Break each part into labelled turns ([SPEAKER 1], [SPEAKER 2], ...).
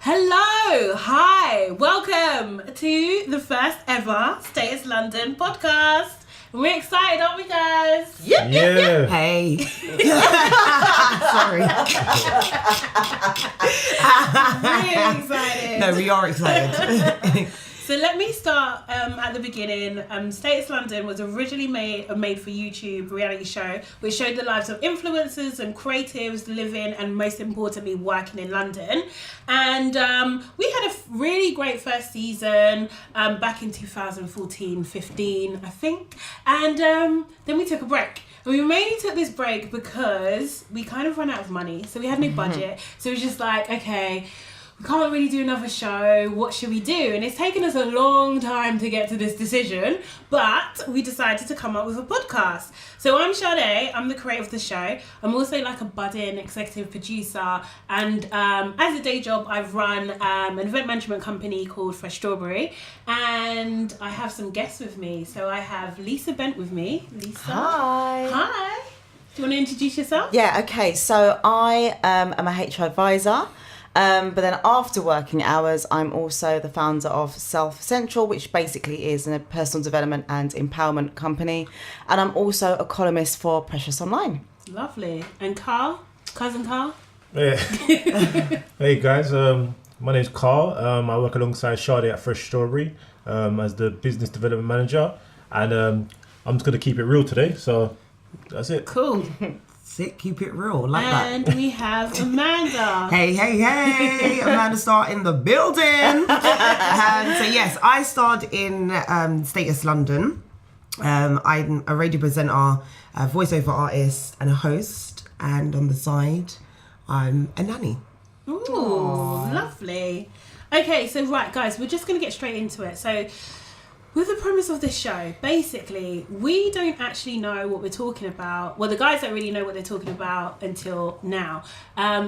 [SPEAKER 1] Hello, hi, welcome to the first ever Status London podcast. We're excited, aren't we, guys?
[SPEAKER 2] Yeah.
[SPEAKER 3] Hey. Sorry.
[SPEAKER 1] Really excited.
[SPEAKER 3] No, we are excited.
[SPEAKER 1] So let me start at the beginning. Status London was originally made for YouTube reality show, which showed the lives of influencers and creatives living and most importantly working in London. And we had a really great first season back in 2014-15, I think. And then we took a break. And we mainly took this break because we kind of ran out of money. So we had no budget. So it was just like, okay, we can't really do another show. What should we do? And it's taken us a long time to get to this decision, but we decided to come up with a podcast. So I'm Sade, I'm the creator of the show. I'm also like a budding executive producer. And as a day job, I've run an event management company called Fresh Strawberry. And I have some guests with me. So I have Lisa Bent with me. Lisa.
[SPEAKER 4] Hi.
[SPEAKER 1] Hi. Do you want to introduce yourself?
[SPEAKER 4] Yeah, okay. So I am a HR advisor. But then after working hours, I'm also the founder of Self Central, which basically is a personal development and empowerment company. And I'm also a columnist for Precious Online.
[SPEAKER 1] Lovely. And Carl? Cousin Carl?
[SPEAKER 2] Yeah. Hey guys, my name's Carl. I work alongside Sade at Fresh Strawberry as the business development manager. And I'm just going to keep it real today. So that's it.
[SPEAKER 1] Cool.
[SPEAKER 3] Sick, keep it real, like that.
[SPEAKER 1] And we have Amanda.
[SPEAKER 3] Hey, Amanda Starr in the building. So yes, I starred in Status London. I'm a radio presenter, a voiceover artist and a host. And on the side, I'm a nanny.
[SPEAKER 1] Ooh, lovely. Okay, so right, guys, we're just going to get straight into it. So with the premise of this show, basically, we don't actually know what we're talking about. Well, the guys don't really know what they're talking about until now.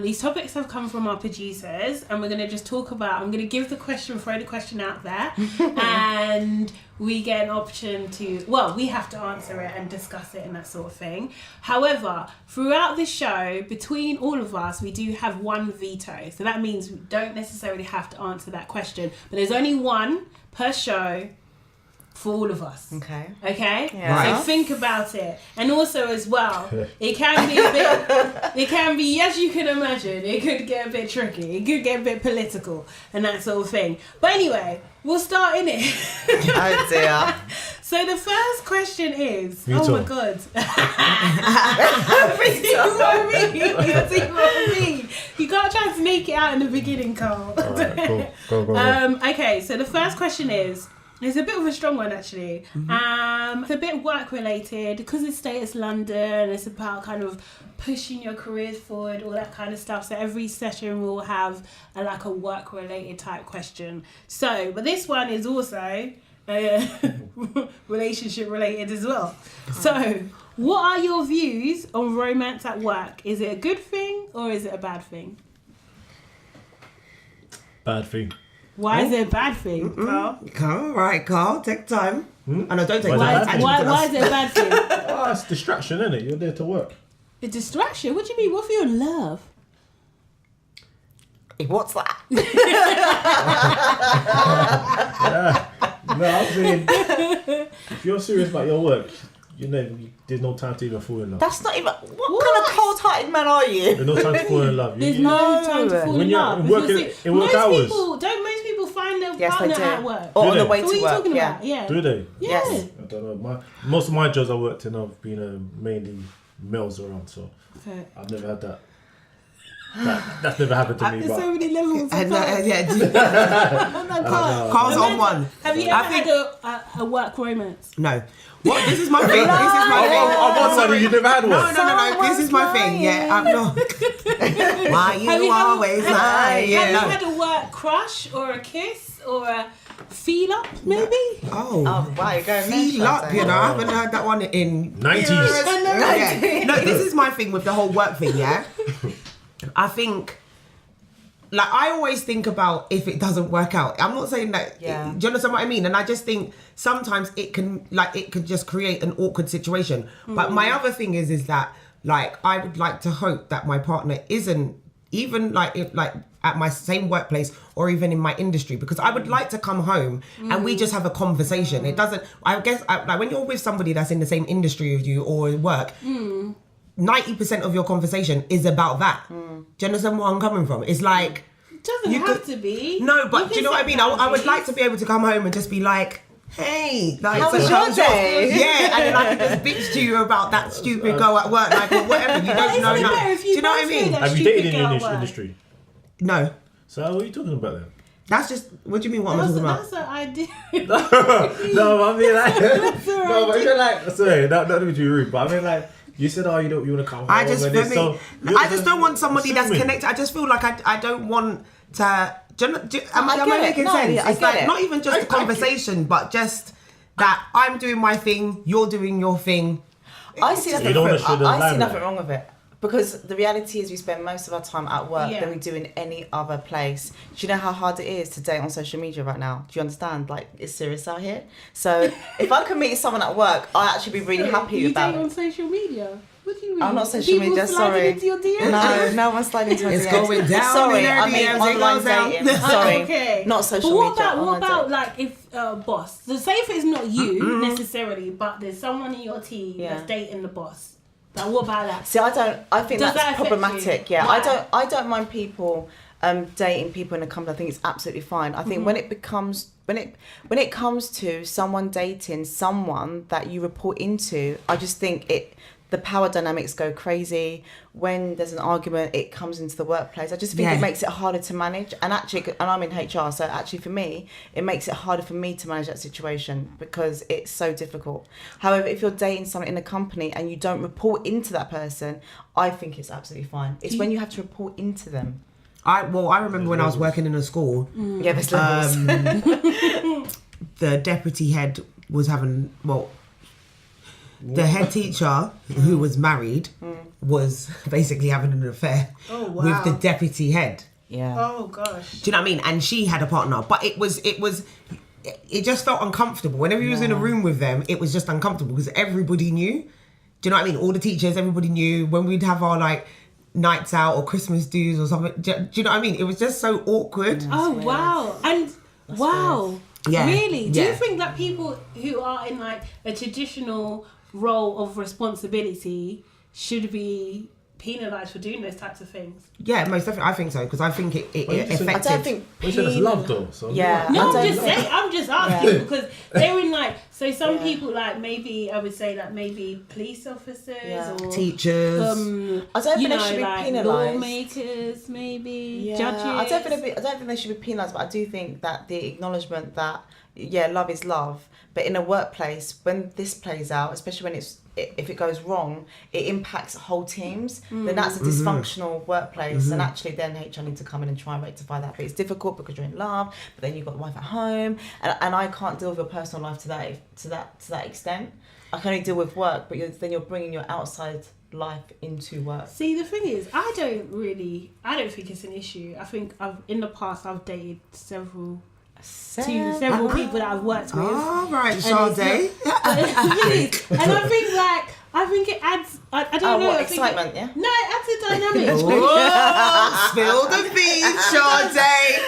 [SPEAKER 1] These topics have come from our producers, and we're going to just talk about, I'm going to give the question, throw the question out there, and we get an option to, well, we have to answer it and discuss it and that sort of thing. However, throughout this show, between all of us, we do have one veto. So that means we don't necessarily have to answer that question, but there's only one per show for all of us.
[SPEAKER 4] Okay.
[SPEAKER 1] Yeah.
[SPEAKER 3] Right.
[SPEAKER 1] So think about it. And also as well, it can be as you can imagine, it could get a bit tricky. It could get a bit political and that sort of thing. But anyway, we'll start in it.
[SPEAKER 4] Oh dear.
[SPEAKER 1] So the first question is,
[SPEAKER 2] Veto.
[SPEAKER 1] oh my God. See what I mean? You can't try and sneak it out in the beginning, Carl.
[SPEAKER 2] Alright, cool. Go.
[SPEAKER 1] Okay, so the first question is, it's a bit of a strong one actually. It's a bit work related because it's Status London. It's about kind of pushing your careers forward, all that kind of stuff. So every session will have a work related type question. So, but this one is also relationship related as well. So, what are your views on romance at work? Is it a good thing or is it a bad thing?
[SPEAKER 2] Bad thing.
[SPEAKER 1] Why is it a bad thing, Carl?
[SPEAKER 3] Carl, take time. And I don't take
[SPEAKER 2] Why is
[SPEAKER 3] time.
[SPEAKER 2] it bad?
[SPEAKER 1] Why is it a bad thing?
[SPEAKER 2] Oh, it's distraction, isn't it? You're there to work.
[SPEAKER 1] A distraction? What do you mean? What if you're in love?
[SPEAKER 4] What's that?
[SPEAKER 2] No, I'm saying, if you're serious about your work, there's no time to even fall in love.
[SPEAKER 4] That's not even... What kind of cold-hearted man are you?
[SPEAKER 2] There's no time to fall in love.
[SPEAKER 1] There's no time to fall
[SPEAKER 2] When
[SPEAKER 1] in
[SPEAKER 2] you're
[SPEAKER 1] love.
[SPEAKER 2] working
[SPEAKER 1] Because
[SPEAKER 2] in work
[SPEAKER 1] most
[SPEAKER 2] hours.
[SPEAKER 1] people, don't most people find their
[SPEAKER 4] Yes, they
[SPEAKER 1] partner
[SPEAKER 4] do.
[SPEAKER 1] at work?
[SPEAKER 4] Or
[SPEAKER 2] Do
[SPEAKER 4] on the
[SPEAKER 2] they?
[SPEAKER 4] way
[SPEAKER 1] So what are
[SPEAKER 4] to
[SPEAKER 1] you
[SPEAKER 4] work,
[SPEAKER 1] talking
[SPEAKER 4] yeah.
[SPEAKER 1] about? Yeah.
[SPEAKER 2] Do they?
[SPEAKER 1] Yeah.
[SPEAKER 4] Yes.
[SPEAKER 2] I don't know. Most of my jobs I worked in, I've been mainly males around, so
[SPEAKER 1] Okay.
[SPEAKER 2] I've never had that. That's never happened to me.
[SPEAKER 1] There's
[SPEAKER 2] But
[SPEAKER 1] so many levels.
[SPEAKER 3] And,
[SPEAKER 1] Carl.
[SPEAKER 3] Carl's on one.
[SPEAKER 1] Have you
[SPEAKER 3] I
[SPEAKER 1] ever
[SPEAKER 3] think-
[SPEAKER 1] had a work romance?
[SPEAKER 3] No. What? This is my thing. This is my thing.
[SPEAKER 2] I'm sorry, you never had one.
[SPEAKER 3] No. This is my thing. Yeah, I'm not. Why you always lying?
[SPEAKER 1] Have you
[SPEAKER 3] No.
[SPEAKER 1] had a work crush or a kiss or a feel up maybe?
[SPEAKER 3] Oh,
[SPEAKER 4] Wow, you're going
[SPEAKER 3] feel
[SPEAKER 4] mental,
[SPEAKER 3] up, you know. I haven't heard that one in
[SPEAKER 2] 90s.
[SPEAKER 3] Yeah. No, this is my thing with the whole work thing, yeah? I think, like, I always think about if it doesn't work out. I'm not saying that,
[SPEAKER 4] Yeah.
[SPEAKER 3] do you understand what I mean? And I just think sometimes it could just create an awkward situation. But my other thing is that, like, I would like to hope that my partner isn't even like at my same workplace or even in my industry, because I would like to come home and we just have a conversation. It doesn't, I guess, like when you're with somebody that's in the same industry as you or work, 90% of your conversation is about that. Do you understand where I'm coming from? It's like,
[SPEAKER 1] Doesn't have to be.
[SPEAKER 3] no, but
[SPEAKER 1] You
[SPEAKER 3] do you
[SPEAKER 1] can
[SPEAKER 3] know what I
[SPEAKER 1] set
[SPEAKER 3] mean? I would like
[SPEAKER 1] boundaries.
[SPEAKER 3] to be able to come home and just be like, hey, like,
[SPEAKER 4] How was
[SPEAKER 3] how's
[SPEAKER 4] your
[SPEAKER 3] yours?
[SPEAKER 4] day?
[SPEAKER 3] Yeah, and then I can just bitch to you about that stupid girl at work, like, or whatever. You don't
[SPEAKER 1] Isn't
[SPEAKER 3] know
[SPEAKER 1] it
[SPEAKER 3] nothing.
[SPEAKER 1] better if
[SPEAKER 3] Do you know what I
[SPEAKER 1] both say
[SPEAKER 3] mean?
[SPEAKER 1] that
[SPEAKER 2] Have you
[SPEAKER 1] stupid
[SPEAKER 2] dated in
[SPEAKER 1] girl
[SPEAKER 2] the
[SPEAKER 1] at work?
[SPEAKER 2] industry?
[SPEAKER 3] No,
[SPEAKER 2] So what are you talking about then?
[SPEAKER 3] that's just, what do you mean, what am I
[SPEAKER 1] That's,
[SPEAKER 3] talking about?
[SPEAKER 1] that's an idea.
[SPEAKER 2] No, I mean like,
[SPEAKER 1] That's all
[SPEAKER 2] no, but
[SPEAKER 1] right.
[SPEAKER 2] you're like, sorry, not to be too rude, but I mean like, you said, oh, you want to come home.
[SPEAKER 3] I just,
[SPEAKER 2] and
[SPEAKER 3] for
[SPEAKER 2] it's
[SPEAKER 3] me,
[SPEAKER 2] so,
[SPEAKER 3] I just don't want somebody that's
[SPEAKER 2] assuming.
[SPEAKER 3] connected. I just feel like I don't want to, am
[SPEAKER 4] I
[SPEAKER 3] I
[SPEAKER 4] get it.
[SPEAKER 3] making
[SPEAKER 4] No,
[SPEAKER 3] sense?
[SPEAKER 4] yeah, I
[SPEAKER 3] It's
[SPEAKER 4] get
[SPEAKER 3] like,
[SPEAKER 4] it.
[SPEAKER 3] not even just the conversation, but just that I'm doing my thing, you're doing your thing.
[SPEAKER 4] I see nothing.
[SPEAKER 2] You don't
[SPEAKER 4] wrong-
[SPEAKER 2] wanna show the
[SPEAKER 4] I see
[SPEAKER 2] limelight.
[SPEAKER 4] nothing wrong with it, because the reality is we spend most of our time at work
[SPEAKER 1] Yeah.
[SPEAKER 4] than we do in any other place. Do you know how hard it is to date on social media right now? Do you understand? Like, it's serious out here. So if I could meet someone at work, I'd actually be really happy
[SPEAKER 1] you
[SPEAKER 4] about
[SPEAKER 1] date on
[SPEAKER 4] it.
[SPEAKER 1] social media? What do you mean?
[SPEAKER 4] I'm not social
[SPEAKER 1] People
[SPEAKER 4] media,
[SPEAKER 1] sliding
[SPEAKER 4] sorry.
[SPEAKER 1] into your DMs?
[SPEAKER 4] No one's sliding into my
[SPEAKER 3] It's
[SPEAKER 4] DMs.
[SPEAKER 3] going down
[SPEAKER 4] Sorry,
[SPEAKER 3] in her
[SPEAKER 4] I mean
[SPEAKER 3] DMs, it
[SPEAKER 4] online
[SPEAKER 3] goes down.
[SPEAKER 4] dating. Sorry,
[SPEAKER 1] Okay.
[SPEAKER 4] not social
[SPEAKER 1] But what
[SPEAKER 4] media.
[SPEAKER 1] about what
[SPEAKER 4] online
[SPEAKER 1] about
[SPEAKER 4] dating.
[SPEAKER 1] like if boss? So say if it's not you necessarily, but there's someone in your team
[SPEAKER 4] Yeah.
[SPEAKER 1] that's dating the boss. Like what about that?
[SPEAKER 4] See, I think
[SPEAKER 1] Does that
[SPEAKER 4] that's
[SPEAKER 1] affect
[SPEAKER 4] problematic.
[SPEAKER 1] you?
[SPEAKER 4] Yeah,
[SPEAKER 1] Why?
[SPEAKER 4] I don't mind people dating people in a company. I think it's absolutely fine. I think when it becomes when it comes to someone dating someone that you report into, I just think the power dynamics go crazy. When there's an argument, it comes into the workplace. I just think
[SPEAKER 3] Yeah.
[SPEAKER 4] it makes it harder to manage. And actually, and I'm in HR, so actually for me, it makes it harder for me to manage that situation because it's so difficult. However, if you're dating someone in a company and you don't report into that person, I think it's absolutely fine. It's when you have to report into them.
[SPEAKER 3] I remember when I was working in a school,
[SPEAKER 4] Yeah, there's levels.
[SPEAKER 3] the deputy head was having, the head teacher who was married was basically having an affair
[SPEAKER 1] Oh, wow.
[SPEAKER 3] with the deputy head.
[SPEAKER 4] Yeah.
[SPEAKER 1] Oh gosh.
[SPEAKER 3] Do you know what I mean? And she had a partner, but it just felt uncomfortable. Whenever you was in a room with them, it was just uncomfortable because everybody knew. Do you know what I mean? All the teachers, everybody knew. When we'd have our like nights out or Christmas dues or something, do you know what I mean? It was just so awkward.
[SPEAKER 1] Oh wow. And wow.
[SPEAKER 3] Yeah.
[SPEAKER 1] Really? Do you
[SPEAKER 3] Yeah.
[SPEAKER 1] think that people who are in like a traditional role of responsibility should be penalised for doing those types of things?
[SPEAKER 3] Yeah, most definitely. I think so because I think it
[SPEAKER 2] Well, you said-
[SPEAKER 3] affected.
[SPEAKER 4] I don't think.
[SPEAKER 2] You said it's love though. So
[SPEAKER 4] Yeah.
[SPEAKER 1] No,
[SPEAKER 4] I
[SPEAKER 1] I'm
[SPEAKER 4] don't
[SPEAKER 1] just
[SPEAKER 4] think-
[SPEAKER 1] saying. I'm just asking
[SPEAKER 4] Yeah.
[SPEAKER 1] because they're in like. So some
[SPEAKER 4] Yeah.
[SPEAKER 1] people like maybe I would say that maybe police officers
[SPEAKER 4] Yeah.
[SPEAKER 1] or
[SPEAKER 3] Teachers.
[SPEAKER 4] I don't think
[SPEAKER 1] you
[SPEAKER 4] they
[SPEAKER 1] know,
[SPEAKER 4] should be
[SPEAKER 1] like
[SPEAKER 4] penalised.
[SPEAKER 1] lawmakers, maybe
[SPEAKER 4] Yeah,
[SPEAKER 1] judges.
[SPEAKER 4] I don't think they should be penalised, but I do think that the acknowledgement that love is love, but in a workplace when this plays out, especially when if it goes wrong, it impacts whole teams. Then that's a dysfunctional workplace, and actually then HR need to come in and try and rectify that. But it's difficult because you're in love, but then you've got the wife at home, and I can't deal with your personal life to that extent. I can only deal with work, but then you're bringing your outside life into work.
[SPEAKER 1] See, the thing is, I don't think it's an issue. I think in the past I've dated several people that I've worked with.
[SPEAKER 3] All right,
[SPEAKER 1] And
[SPEAKER 3] Sade.
[SPEAKER 1] and I think it adds. I don't know.
[SPEAKER 4] What
[SPEAKER 1] I think
[SPEAKER 4] excitement? Yeah.
[SPEAKER 1] No, it adds a dynamic.
[SPEAKER 3] Whoa, spill the beans, Sade.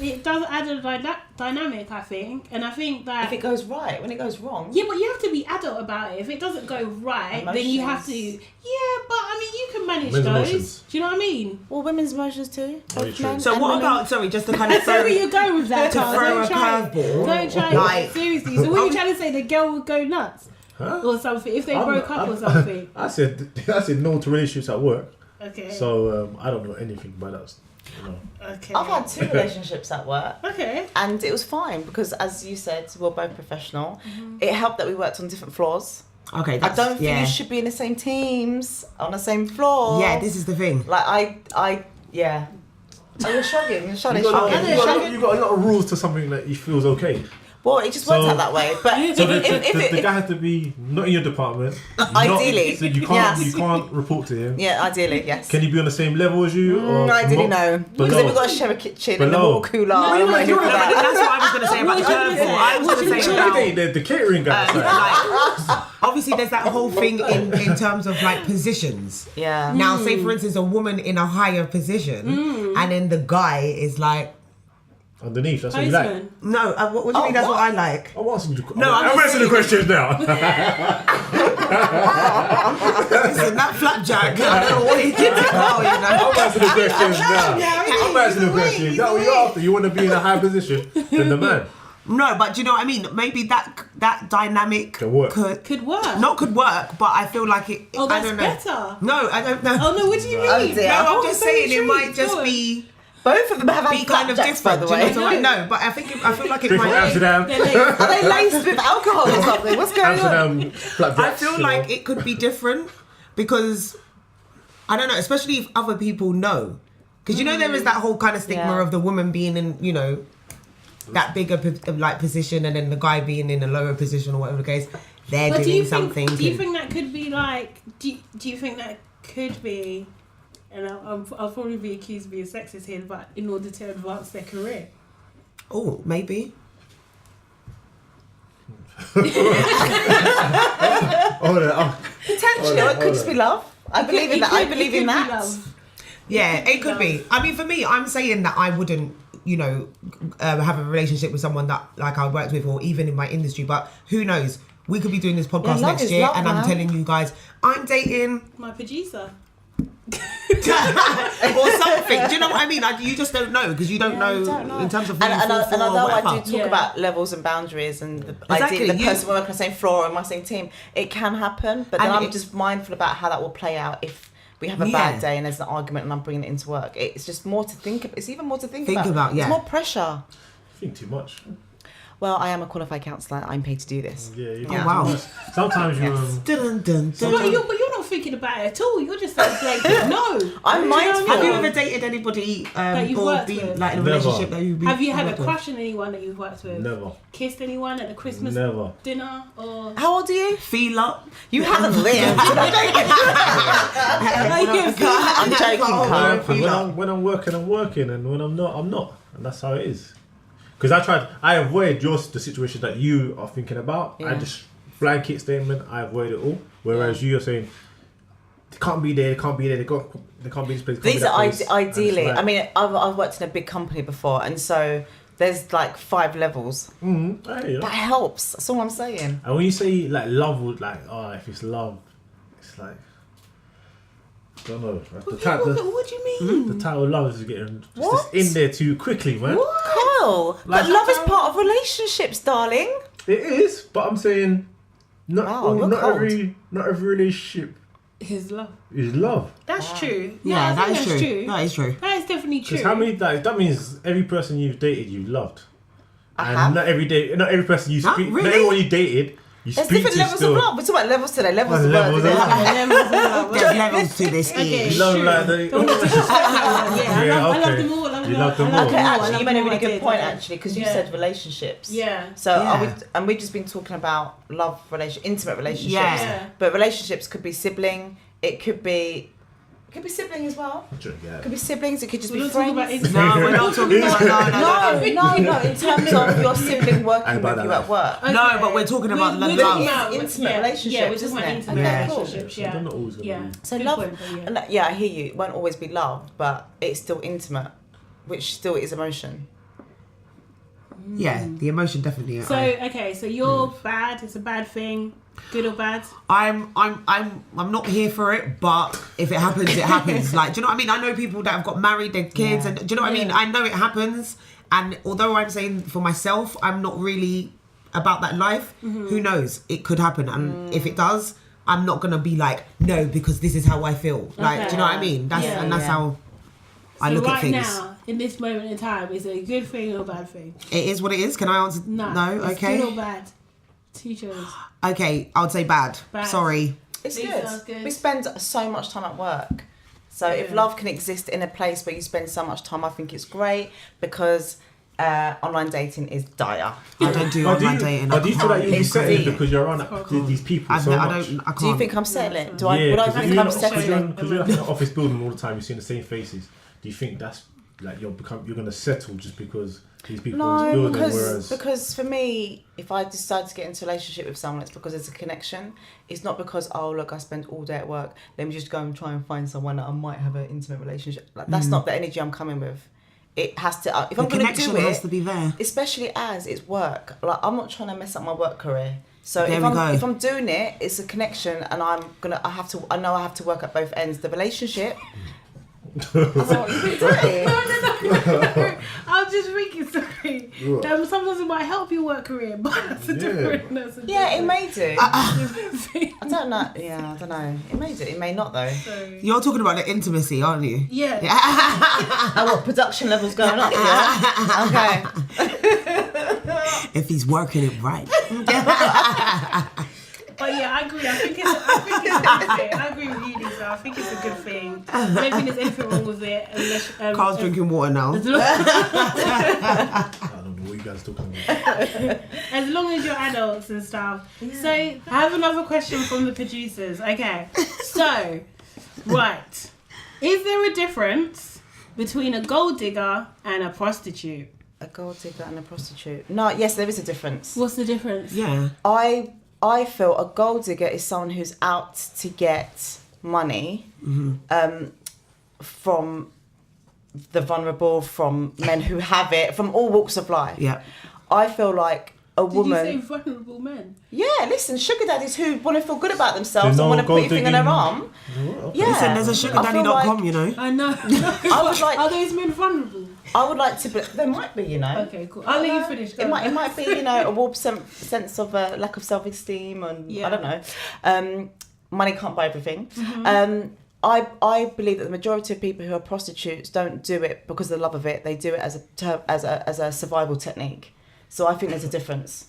[SPEAKER 1] It does add a dynamic, I think, and I think that
[SPEAKER 4] If it goes right, when it goes wrong.
[SPEAKER 1] yeah, but you have to be adult about it. If it doesn't go right, then you have to.
[SPEAKER 4] Emotions.
[SPEAKER 1] Yeah, but I mean, you can manage
[SPEAKER 2] Men's
[SPEAKER 1] those.
[SPEAKER 2] emotions.
[SPEAKER 1] Do you know what I mean?
[SPEAKER 4] Well, women's emotions too.
[SPEAKER 2] Very true.
[SPEAKER 4] men
[SPEAKER 3] So
[SPEAKER 4] and
[SPEAKER 3] what
[SPEAKER 4] women.
[SPEAKER 3] about, sorry, just to kind of
[SPEAKER 1] So where
[SPEAKER 3] throw,
[SPEAKER 1] you going with that?
[SPEAKER 3] to
[SPEAKER 1] Carl?
[SPEAKER 3] throw
[SPEAKER 1] Don't
[SPEAKER 3] a
[SPEAKER 1] try it.
[SPEAKER 3] curveball,
[SPEAKER 1] Don't try
[SPEAKER 3] like-
[SPEAKER 1] it. Seriously. So what are you trying to say? The girl would go nuts
[SPEAKER 2] Huh?
[SPEAKER 1] or something if they
[SPEAKER 2] I'm-
[SPEAKER 1] broke up or
[SPEAKER 2] I'm-
[SPEAKER 1] something.
[SPEAKER 2] I said no to relationships at work.
[SPEAKER 1] Okay.
[SPEAKER 2] So I don't know anything about that. You know.
[SPEAKER 1] Okay.
[SPEAKER 4] I've had 2 relationships at work,
[SPEAKER 1] Okay.
[SPEAKER 4] and it was fine because, as you said, we're both professional. It helped that we worked on different floors.
[SPEAKER 3] okay,
[SPEAKER 4] I
[SPEAKER 3] that's,
[SPEAKER 4] don't think
[SPEAKER 3] yeah.
[SPEAKER 4] you should be in the same teams on the same floor.
[SPEAKER 3] Yeah, this is the thing.
[SPEAKER 4] Like yeah. Oh, you're shrugging. You're
[SPEAKER 2] You
[SPEAKER 4] shrugging.
[SPEAKER 2] got,
[SPEAKER 1] shocking.
[SPEAKER 2] you got a lot of rules to something that he feels okay.
[SPEAKER 4] Well, it just worked
[SPEAKER 2] So-
[SPEAKER 4] out that way. But
[SPEAKER 2] So the
[SPEAKER 4] if
[SPEAKER 2] guy has to be not in your department.
[SPEAKER 4] Ideally,
[SPEAKER 2] so you can't
[SPEAKER 4] yes.
[SPEAKER 2] you can't report to him.
[SPEAKER 4] yeah, ideally, yes.
[SPEAKER 2] Can he be on the same level as you? Or
[SPEAKER 4] Ideally,
[SPEAKER 2] not?
[SPEAKER 4] no. Because then we've got to share a kitchen and a
[SPEAKER 2] Below.
[SPEAKER 4] water cooler.
[SPEAKER 1] No,
[SPEAKER 4] I'm
[SPEAKER 1] no,
[SPEAKER 4] not here
[SPEAKER 1] no,
[SPEAKER 4] for
[SPEAKER 1] no,
[SPEAKER 4] that.
[SPEAKER 3] That's what I was going to say about the
[SPEAKER 1] What you gonna
[SPEAKER 3] curveball.
[SPEAKER 1] say?
[SPEAKER 3] I was
[SPEAKER 1] What
[SPEAKER 3] going
[SPEAKER 1] you
[SPEAKER 3] to say
[SPEAKER 1] gonna
[SPEAKER 3] about
[SPEAKER 2] The catering guy.
[SPEAKER 3] like, obviously there's that whole thing in terms of like positions.
[SPEAKER 4] Yeah.
[SPEAKER 3] Now, say for instance, a woman in a higher position, and then the guy is like,
[SPEAKER 2] Underneath, that's what you like.
[SPEAKER 1] Postman.
[SPEAKER 3] no, what do you mean? That's what I like.
[SPEAKER 2] I'm asking you.
[SPEAKER 3] No, I'm
[SPEAKER 2] I'm
[SPEAKER 3] just
[SPEAKER 2] answering the questions now.
[SPEAKER 3] Listen, that flapjack, I don't know what he did to Carl, you know.
[SPEAKER 2] I'm answering the questions now. I'm answering the questions. Is that what you're after? You want to be in a high position than the man?
[SPEAKER 3] No, but do you know what I mean? Maybe that dynamic
[SPEAKER 2] Can work.
[SPEAKER 1] Could work.
[SPEAKER 3] not could work, but I feel like it.
[SPEAKER 1] Oh,
[SPEAKER 3] I
[SPEAKER 1] that's
[SPEAKER 3] don't know.
[SPEAKER 1] better.
[SPEAKER 3] No, I don't know.
[SPEAKER 1] Oh no, what do you mean?
[SPEAKER 4] Oh, dear.
[SPEAKER 3] No, I'm
[SPEAKER 1] Oh,
[SPEAKER 3] just
[SPEAKER 1] so
[SPEAKER 3] saying it
[SPEAKER 1] intrigued.
[SPEAKER 3] might just
[SPEAKER 1] Go on.
[SPEAKER 3] be
[SPEAKER 4] Both of them have had
[SPEAKER 3] kind of
[SPEAKER 4] flapjacks, by
[SPEAKER 3] different.
[SPEAKER 4] the
[SPEAKER 3] Do you know
[SPEAKER 4] way.
[SPEAKER 3] what I mean? No, but I feel like it
[SPEAKER 2] Straight from
[SPEAKER 3] might.
[SPEAKER 2] Amsterdam.
[SPEAKER 1] They're like-
[SPEAKER 4] Are they laced with alcohol or something? What's going on?
[SPEAKER 2] Amsterdam flapjacks.
[SPEAKER 3] I feel like it could be different because I don't know, especially if other people know. Because you know there is that whole kind of stigma
[SPEAKER 4] Yeah.
[SPEAKER 3] of the woman being in, you know, that bigger position, and then the guy being in a lower position or whatever the case. They're
[SPEAKER 1] But
[SPEAKER 3] doing something.
[SPEAKER 1] Do you think that could be like? Do you think that could be? And I'll probably be accused of being sexist here, but in order to advance their career.
[SPEAKER 3] Oh, maybe.
[SPEAKER 4] Potentially, it could just be love. I believe in that. I believe in that.
[SPEAKER 3] Yeah, it could be. I mean, for me, I'm saying that I wouldn't, you know, have a relationship with someone that like I worked with, or even in my industry. But who knows? We could be doing this podcast
[SPEAKER 4] love
[SPEAKER 3] next
[SPEAKER 4] is
[SPEAKER 3] year,
[SPEAKER 4] love,
[SPEAKER 3] and I'm
[SPEAKER 4] man.
[SPEAKER 3] telling you guys, I'm dating
[SPEAKER 1] My producer.
[SPEAKER 3] or something. Do you know what I mean? You just don't know because you don't know in terms of who you
[SPEAKER 4] And
[SPEAKER 3] fall for or
[SPEAKER 4] although I
[SPEAKER 3] whatever.
[SPEAKER 4] do talk
[SPEAKER 1] Yeah.
[SPEAKER 4] about levels and boundaries and the
[SPEAKER 3] Exactly,
[SPEAKER 4] idea the
[SPEAKER 3] you-
[SPEAKER 4] person working on the same floor or on my same team, it can happen. But then
[SPEAKER 3] And
[SPEAKER 4] I'm
[SPEAKER 3] it-
[SPEAKER 4] just mindful about how that will play out if we have a
[SPEAKER 3] Yeah.
[SPEAKER 4] bad day and there's an argument and I'm bringing it into work. It's just more to think about. It's even more to think about.
[SPEAKER 3] yeah.
[SPEAKER 4] It's more pressure.
[SPEAKER 2] I think too much.
[SPEAKER 4] Well, I am a qualified counsellor. I'm paid to do this.
[SPEAKER 2] Yeah, you
[SPEAKER 3] Oh,
[SPEAKER 2] think
[SPEAKER 3] wow.
[SPEAKER 2] too much. Sometimes you.
[SPEAKER 3] Dun, dun, dun.
[SPEAKER 1] But you're not thinking about it at all. You're just like, no.
[SPEAKER 4] I'm
[SPEAKER 1] Do you know what I
[SPEAKER 4] mindful.
[SPEAKER 3] Have you
[SPEAKER 1] mean?
[SPEAKER 3] ever dated anybody
[SPEAKER 1] you've
[SPEAKER 3] or
[SPEAKER 1] worked
[SPEAKER 3] been
[SPEAKER 1] with?
[SPEAKER 3] like in a
[SPEAKER 2] Never.
[SPEAKER 3] relationship that you've been?
[SPEAKER 1] Have you had a
[SPEAKER 3] worked with?
[SPEAKER 1] crush on anyone that you've worked with?
[SPEAKER 2] Never.
[SPEAKER 1] Kissed anyone at the Christmas
[SPEAKER 2] Never.
[SPEAKER 1] dinner? Or
[SPEAKER 4] How old are you?
[SPEAKER 3] Feel up.
[SPEAKER 4] You haven't lived. I'm joking, Carl.
[SPEAKER 2] When I'm working, I'm working, and when I'm not, and that's how it is. Because I avoid the situation that you are thinking about. I
[SPEAKER 4] Yeah.
[SPEAKER 2] just blanket statement. I avoid it all. Whereas you're saying they can't be there, they can't be there, they can't be this place.
[SPEAKER 4] These are ideally.
[SPEAKER 2] Like,
[SPEAKER 4] I mean, I've worked in a big company before, and so there's like 5 levels.
[SPEAKER 2] hey,
[SPEAKER 4] That helps. That's all I'm saying.
[SPEAKER 2] and when you say like love, would like if it's love, it's like I don't know. Like,
[SPEAKER 1] what do you mean?
[SPEAKER 2] the title love is getting
[SPEAKER 4] What?
[SPEAKER 2] just in there too quickly, man.
[SPEAKER 4] Kyle,
[SPEAKER 2] Like-
[SPEAKER 4] but love is part of relationships, darling.
[SPEAKER 2] It is, but I'm saying not
[SPEAKER 4] Wow, you're
[SPEAKER 2] not
[SPEAKER 4] cold.
[SPEAKER 2] every relationship
[SPEAKER 1] His love.
[SPEAKER 2] is love.
[SPEAKER 1] That's true. No,
[SPEAKER 3] Yeah,
[SPEAKER 1] I
[SPEAKER 3] that
[SPEAKER 1] think
[SPEAKER 3] is
[SPEAKER 1] that's
[SPEAKER 3] true. That is true.
[SPEAKER 1] That is definitely true.
[SPEAKER 2] Because how many that means every person you've dated you've loved,
[SPEAKER 4] I
[SPEAKER 2] and
[SPEAKER 4] have.
[SPEAKER 2] not every person you
[SPEAKER 3] Huh?
[SPEAKER 2] speak,
[SPEAKER 3] Really?
[SPEAKER 2] not everyone you dated you
[SPEAKER 4] There's
[SPEAKER 2] speak
[SPEAKER 4] different
[SPEAKER 2] to
[SPEAKER 4] levels
[SPEAKER 2] still.
[SPEAKER 4] of love. We're talking about levels today. Levels of
[SPEAKER 2] Levels
[SPEAKER 4] love.
[SPEAKER 2] of love.
[SPEAKER 3] There's levels to this.
[SPEAKER 1] Okay.
[SPEAKER 3] Ish.
[SPEAKER 2] Love
[SPEAKER 1] True.
[SPEAKER 2] like the.
[SPEAKER 1] Don't disrespect that one. Yeah,
[SPEAKER 2] Yeah,
[SPEAKER 1] I love
[SPEAKER 2] okay.
[SPEAKER 1] them all. I love
[SPEAKER 2] You love them
[SPEAKER 1] I love
[SPEAKER 2] all.
[SPEAKER 4] Okay,
[SPEAKER 1] them all. I
[SPEAKER 4] actually,
[SPEAKER 1] love
[SPEAKER 4] you made a
[SPEAKER 1] them all.
[SPEAKER 4] really
[SPEAKER 1] I
[SPEAKER 4] good
[SPEAKER 1] did.
[SPEAKER 4] point, actually, because you
[SPEAKER 1] Yeah.
[SPEAKER 4] said relationships.
[SPEAKER 1] Yeah.
[SPEAKER 4] So
[SPEAKER 3] Yeah.
[SPEAKER 4] we've just been talking about love, intimate relationships.
[SPEAKER 3] Yeah.
[SPEAKER 4] But relationships could be sibling. It could be sibling as well.
[SPEAKER 2] Yeah.
[SPEAKER 4] Could be siblings. It could just
[SPEAKER 1] We're
[SPEAKER 4] be
[SPEAKER 1] not talking about
[SPEAKER 4] friends.
[SPEAKER 1] intimate.
[SPEAKER 3] No, we're not talking about
[SPEAKER 4] No. In terms of your sibling working
[SPEAKER 2] And by
[SPEAKER 4] with you
[SPEAKER 2] that
[SPEAKER 4] at work.
[SPEAKER 1] Okay.
[SPEAKER 3] No, but we're talking about
[SPEAKER 1] We're
[SPEAKER 3] love.
[SPEAKER 1] talking about
[SPEAKER 4] Intimate
[SPEAKER 1] yeah,
[SPEAKER 4] relationships,
[SPEAKER 1] Yeah, we're talking about
[SPEAKER 4] isn't it?
[SPEAKER 1] intimate
[SPEAKER 3] Okay,
[SPEAKER 4] cool.
[SPEAKER 1] relationships.
[SPEAKER 2] So
[SPEAKER 1] Yeah.
[SPEAKER 2] they're not always gonna
[SPEAKER 1] Yeah.
[SPEAKER 2] be.
[SPEAKER 4] So
[SPEAKER 1] Good
[SPEAKER 4] love,
[SPEAKER 1] point, but yeah.
[SPEAKER 4] and yeah, I hear you. It won't always be love, but it's still intimate, which still is emotion.
[SPEAKER 3] Yeah, the emotion definitely.
[SPEAKER 1] So okay, so you're bad. It's a bad thing. Good or bad?
[SPEAKER 3] I'm not here for it, but if it happens, it happens. Like, do you know what I mean? I know people that have got married, their kids, and do you know what I mean? I know it happens, and although I'm saying for myself, I'm not really about that life. Who knows? It could happen, and if it does, I'm not gonna be like no because this is how I feel. Like, do you know what I mean? That's
[SPEAKER 1] Yeah.
[SPEAKER 3] and that's
[SPEAKER 4] Yeah.
[SPEAKER 3] how I
[SPEAKER 1] So
[SPEAKER 3] look
[SPEAKER 1] right
[SPEAKER 3] at things.
[SPEAKER 1] now, in this moment in time, is it a good thing or a bad thing?
[SPEAKER 3] It is what it is. Can I answer?
[SPEAKER 1] No. It's
[SPEAKER 3] Okay.
[SPEAKER 1] Good or bad? Two choices.
[SPEAKER 3] Okay. I would say bad.
[SPEAKER 1] Bad.
[SPEAKER 3] Sorry.
[SPEAKER 4] It's
[SPEAKER 1] These
[SPEAKER 4] good.
[SPEAKER 1] sounds good.
[SPEAKER 4] We spend so much time at work. So if
[SPEAKER 1] Yeah.
[SPEAKER 4] love can exist in a place where you spend so much time, I think it's great because online dating is dire.
[SPEAKER 3] I don't do
[SPEAKER 2] But do
[SPEAKER 3] online
[SPEAKER 2] you,
[SPEAKER 3] dating.
[SPEAKER 2] but do you feel like you'll be
[SPEAKER 3] It's
[SPEAKER 2] settling
[SPEAKER 3] crazy.
[SPEAKER 2] because you're around these people so much?
[SPEAKER 3] I can't.
[SPEAKER 4] Do you think I'm settling?
[SPEAKER 1] Yeah,
[SPEAKER 4] Do I?
[SPEAKER 2] Yeah,
[SPEAKER 4] Would I
[SPEAKER 2] because
[SPEAKER 4] think I'm settling?
[SPEAKER 2] you're in an office building all the time, you're seeing the same faces. Do you think that's like you're gonna settle just because these people
[SPEAKER 4] No,
[SPEAKER 2] building,
[SPEAKER 4] because
[SPEAKER 2] whereas
[SPEAKER 4] for me, if I decide to get into a relationship with someone, it's because there's a connection. It's not because, oh look, I spend all day at work, let me just go and try and find someone that I might have an intimate relationship. Like that's not the energy I'm coming with. It has to. If
[SPEAKER 3] The
[SPEAKER 4] I'm going to
[SPEAKER 3] connection
[SPEAKER 4] do
[SPEAKER 3] has
[SPEAKER 4] it,
[SPEAKER 3] to be there.
[SPEAKER 4] especially as it's work. Like I'm not trying to mess up my work career. So
[SPEAKER 3] There
[SPEAKER 4] if
[SPEAKER 3] we
[SPEAKER 4] I'm
[SPEAKER 3] go.
[SPEAKER 4] if I'm doing it, it's a connection, and I know I have to work at both ends. The relationship. Oh, you been dirty.
[SPEAKER 1] No. I'm just thinking, sorry. Sometimes it might help your work career, but that's a different. That's a
[SPEAKER 4] Yeah, it
[SPEAKER 1] different-
[SPEAKER 4] may do. I don't know. Yeah, I don't know. It may do. It may not though.
[SPEAKER 1] Sorry.
[SPEAKER 3] You're talking about the intimacy, aren't you?
[SPEAKER 1] Yeah.
[SPEAKER 4] Oh, what production levels going up? Yeah. Okay.
[SPEAKER 3] If he's working it right.
[SPEAKER 1] But yeah, I agree. I think it's a good thing. I agree with you, Lisa. I think it's a good thing. I don't think there's anything wrong with it. Unless,
[SPEAKER 3] Carl's drinking water now.
[SPEAKER 2] I don't know what you guys are talking about.
[SPEAKER 1] As long as you're adults and stuff. So I have another question from the producers. Okay. So, right. Is there a difference between a gold digger and a prostitute?
[SPEAKER 4] A gold digger and a prostitute. No, yes, there is a difference.
[SPEAKER 1] What's the difference?
[SPEAKER 3] Yeah.
[SPEAKER 4] I feel a gold digger is someone who's out to get money from the vulnerable, from men who have it, from all walks of life.
[SPEAKER 3] Yeah.
[SPEAKER 4] I feel like a
[SPEAKER 1] Did
[SPEAKER 4] woman.
[SPEAKER 1] you say vulnerable men?
[SPEAKER 4] Yeah, listen, sugar daddies who want to feel good about themselves
[SPEAKER 2] There's
[SPEAKER 4] and
[SPEAKER 2] no
[SPEAKER 4] want to put your thing in their
[SPEAKER 2] gold
[SPEAKER 4] arm. Yeah.
[SPEAKER 3] Listen, there's a
[SPEAKER 4] I feel
[SPEAKER 3] sugardaddy.com, you know.
[SPEAKER 1] I know.
[SPEAKER 4] I would like-
[SPEAKER 1] Are those men vulnerable?
[SPEAKER 4] I would like to, there might be, you know.
[SPEAKER 1] Okay, cool. I'll let you finish. Go
[SPEAKER 4] It
[SPEAKER 1] on.
[SPEAKER 4] might be, you know, a warped sense of lack of self-esteem and
[SPEAKER 1] Yeah.
[SPEAKER 4] I don't know. Money can't buy everything.
[SPEAKER 1] Mm-hmm.
[SPEAKER 4] I believe that the majority of people who are prostitutes don't do it because of the love of it. They do it as a survival technique. So I think there's a difference.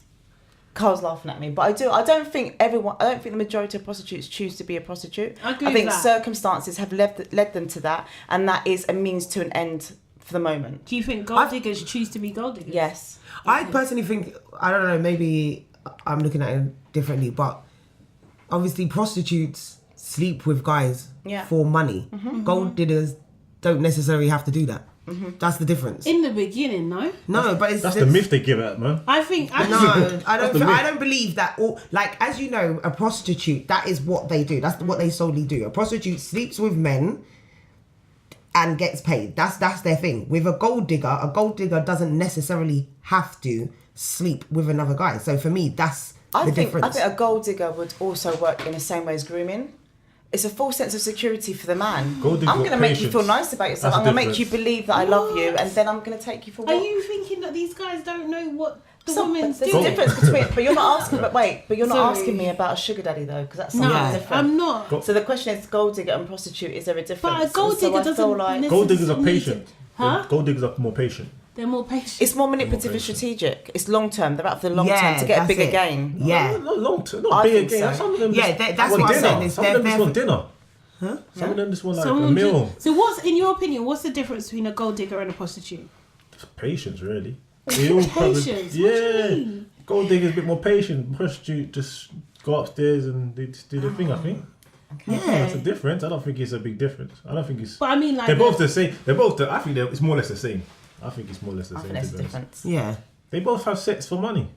[SPEAKER 4] Carl's laughing at me, but I don't think the majority of prostitutes choose to be a prostitute.
[SPEAKER 1] I agree
[SPEAKER 4] I think
[SPEAKER 1] with that.
[SPEAKER 4] circumstances have led them to that, and that is a means to an end for the moment.
[SPEAKER 1] Do you think gold diggers choose to be gold diggers?
[SPEAKER 4] Yes.
[SPEAKER 3] I personally think, I don't know, maybe I'm looking at it differently, but obviously prostitutes sleep with guys
[SPEAKER 4] Yeah.
[SPEAKER 3] for money. Gold diggers don't necessarily have to do that. That's the difference.
[SPEAKER 1] In the beginning, no.
[SPEAKER 3] No, but it's
[SPEAKER 2] That's the myth they give out, man.
[SPEAKER 1] I think.
[SPEAKER 3] No, I
[SPEAKER 2] That's the
[SPEAKER 3] don't.
[SPEAKER 2] myth.
[SPEAKER 3] I don't believe that. All, like, as you know, a prostitute, that is what they do. That's what they solely do. A prostitute sleeps with men and gets paid. That's their thing. With a gold digger doesn't necessarily have to sleep with another guy. So for me, that's the difference.
[SPEAKER 4] I think a gold digger would also work in the same way as grooming. It's a full sense of security for the man.
[SPEAKER 2] Gold diggers
[SPEAKER 4] I'm going to
[SPEAKER 2] got
[SPEAKER 4] make you
[SPEAKER 2] patience.
[SPEAKER 4] feel nice about yourself.
[SPEAKER 2] That's
[SPEAKER 4] I'm
[SPEAKER 2] the
[SPEAKER 4] going to make you
[SPEAKER 2] difference.
[SPEAKER 4] believe that I love you, and then I'm going to take you for
[SPEAKER 1] Are
[SPEAKER 4] what.
[SPEAKER 1] you thinking that these guys don't know what the
[SPEAKER 4] So,
[SPEAKER 1] woman's
[SPEAKER 4] there's
[SPEAKER 1] doing?
[SPEAKER 4] a difference between. But you're not asking. But you're not
[SPEAKER 1] Sorry.
[SPEAKER 4] asking me about a sugar daddy though, because that's
[SPEAKER 1] No,
[SPEAKER 4] something different.
[SPEAKER 1] I'm not.
[SPEAKER 4] So the question is, gold digger and prostitute, is there a difference?
[SPEAKER 1] But a gold
[SPEAKER 4] So
[SPEAKER 1] digger
[SPEAKER 4] I feel
[SPEAKER 1] doesn't
[SPEAKER 4] like
[SPEAKER 2] Gold diggers are
[SPEAKER 1] necessarily-
[SPEAKER 2] patient.
[SPEAKER 1] Huh?
[SPEAKER 2] Gold diggers are more patient.
[SPEAKER 1] They're more patient.
[SPEAKER 4] it's more manipulative and
[SPEAKER 2] patient.
[SPEAKER 4] strategic. It's long term. They're out for the long
[SPEAKER 3] Yeah,
[SPEAKER 4] term to get a
[SPEAKER 3] that's
[SPEAKER 4] bigger
[SPEAKER 3] it.
[SPEAKER 4] gain.
[SPEAKER 3] Yeah.
[SPEAKER 2] Not long term. Not
[SPEAKER 4] I
[SPEAKER 2] big
[SPEAKER 4] think
[SPEAKER 2] again.
[SPEAKER 4] so.
[SPEAKER 2] Some of them
[SPEAKER 3] Yeah,
[SPEAKER 2] just
[SPEAKER 3] that's
[SPEAKER 2] want
[SPEAKER 3] what I'm
[SPEAKER 2] dinner.
[SPEAKER 3] saying, is
[SPEAKER 2] Some of them
[SPEAKER 3] they're-
[SPEAKER 2] just want dinner.
[SPEAKER 3] Huh?
[SPEAKER 2] Some of them just want like
[SPEAKER 1] Someone
[SPEAKER 2] a meal.
[SPEAKER 1] So what's, in your opinion, what's the difference between a gold digger and a prostitute?
[SPEAKER 2] Patience, really. They all
[SPEAKER 1] Patience? What do you
[SPEAKER 2] yeah.
[SPEAKER 1] mean?
[SPEAKER 2] Gold digger's a bit more patient. Prostitute just go upstairs and they just do their thing. I think that's the difference. I don't think it's a big difference. I don't think it's.
[SPEAKER 1] But I mean, like,
[SPEAKER 2] They're both the same. They're both. I think it's more or less the same. I think it's more or less the
[SPEAKER 4] I
[SPEAKER 2] same.
[SPEAKER 4] think there's
[SPEAKER 2] to
[SPEAKER 4] a
[SPEAKER 2] be honest.
[SPEAKER 4] difference.
[SPEAKER 3] Yeah.
[SPEAKER 2] They both have sex for money.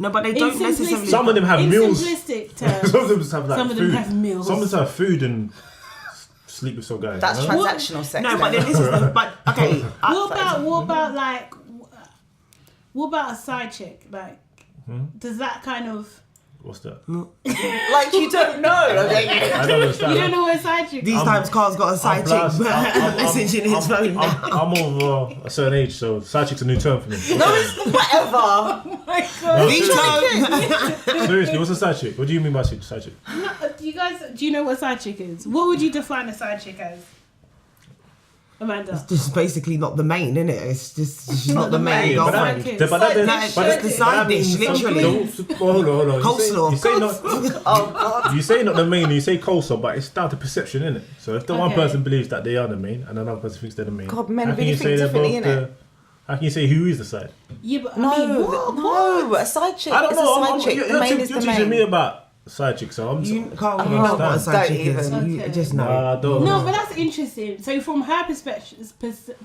[SPEAKER 3] No, but they
[SPEAKER 1] In
[SPEAKER 3] don't
[SPEAKER 1] simplistic-
[SPEAKER 3] necessarily.
[SPEAKER 2] Some of them have
[SPEAKER 1] in
[SPEAKER 2] meals.
[SPEAKER 1] simplistic terms,
[SPEAKER 2] Some of them just have like
[SPEAKER 1] Some of them
[SPEAKER 2] food.
[SPEAKER 1] have meals.
[SPEAKER 2] Some of them have food and sleep with some guys.
[SPEAKER 4] That's
[SPEAKER 2] you know?
[SPEAKER 4] transactional sex.
[SPEAKER 3] No, but then this is the. But okay.
[SPEAKER 1] what about like, what about a side chick? Like, does that kind of?
[SPEAKER 2] What's that?
[SPEAKER 4] like you don't know.
[SPEAKER 2] I don't understand.
[SPEAKER 1] You don't know what a side chick?
[SPEAKER 3] These
[SPEAKER 1] is?
[SPEAKER 3] times, Carl's got a side chick messaging his phone now.
[SPEAKER 2] I'm of a certain age, so side chick's a new term for me.
[SPEAKER 4] No, it's whatever.
[SPEAKER 1] Oh my god!
[SPEAKER 3] These times.
[SPEAKER 2] Seriously, what's a side chick? What do you mean by side chick?
[SPEAKER 1] No, do you guys? Do you know what side chick is? What would you define a side chick as? Amanda.
[SPEAKER 3] Just basically not the main, innit? It's just she's not the main.
[SPEAKER 2] Yeah, but
[SPEAKER 3] girlfriend.
[SPEAKER 1] that-
[SPEAKER 2] that, but that,
[SPEAKER 1] Side
[SPEAKER 2] but
[SPEAKER 1] dish.
[SPEAKER 2] that-
[SPEAKER 3] It's the side
[SPEAKER 2] that
[SPEAKER 3] dish,
[SPEAKER 2] means
[SPEAKER 3] literally.
[SPEAKER 2] Hold on.
[SPEAKER 3] Coleslaw.
[SPEAKER 2] You say not.
[SPEAKER 4] Oh God.
[SPEAKER 2] You say not the main. You say coleslaw, but it's down to perception, innit? So if the one
[SPEAKER 1] Okay.
[SPEAKER 2] person believes that they are the main, and another person thinks they're the main,
[SPEAKER 4] God, men
[SPEAKER 2] how can
[SPEAKER 4] really
[SPEAKER 2] you
[SPEAKER 4] think
[SPEAKER 2] say they're
[SPEAKER 4] differently,
[SPEAKER 2] both
[SPEAKER 4] innit?
[SPEAKER 2] how can you say who is the side?
[SPEAKER 1] Yeah, but I
[SPEAKER 4] No,
[SPEAKER 1] mean, what?
[SPEAKER 4] no, a side chick
[SPEAKER 2] I don't
[SPEAKER 4] is
[SPEAKER 2] know.
[SPEAKER 4] a side chick. The main is the
[SPEAKER 2] You're teaching me
[SPEAKER 4] main.
[SPEAKER 2] about side chick, so I'm.
[SPEAKER 3] Carl,
[SPEAKER 2] I
[SPEAKER 3] you know what a
[SPEAKER 2] understand.
[SPEAKER 3] side
[SPEAKER 4] Don't
[SPEAKER 3] chick is.
[SPEAKER 4] even.
[SPEAKER 3] You
[SPEAKER 1] Okay.
[SPEAKER 3] just know.
[SPEAKER 2] Nah, I don't.
[SPEAKER 1] No, but that's interesting. So from her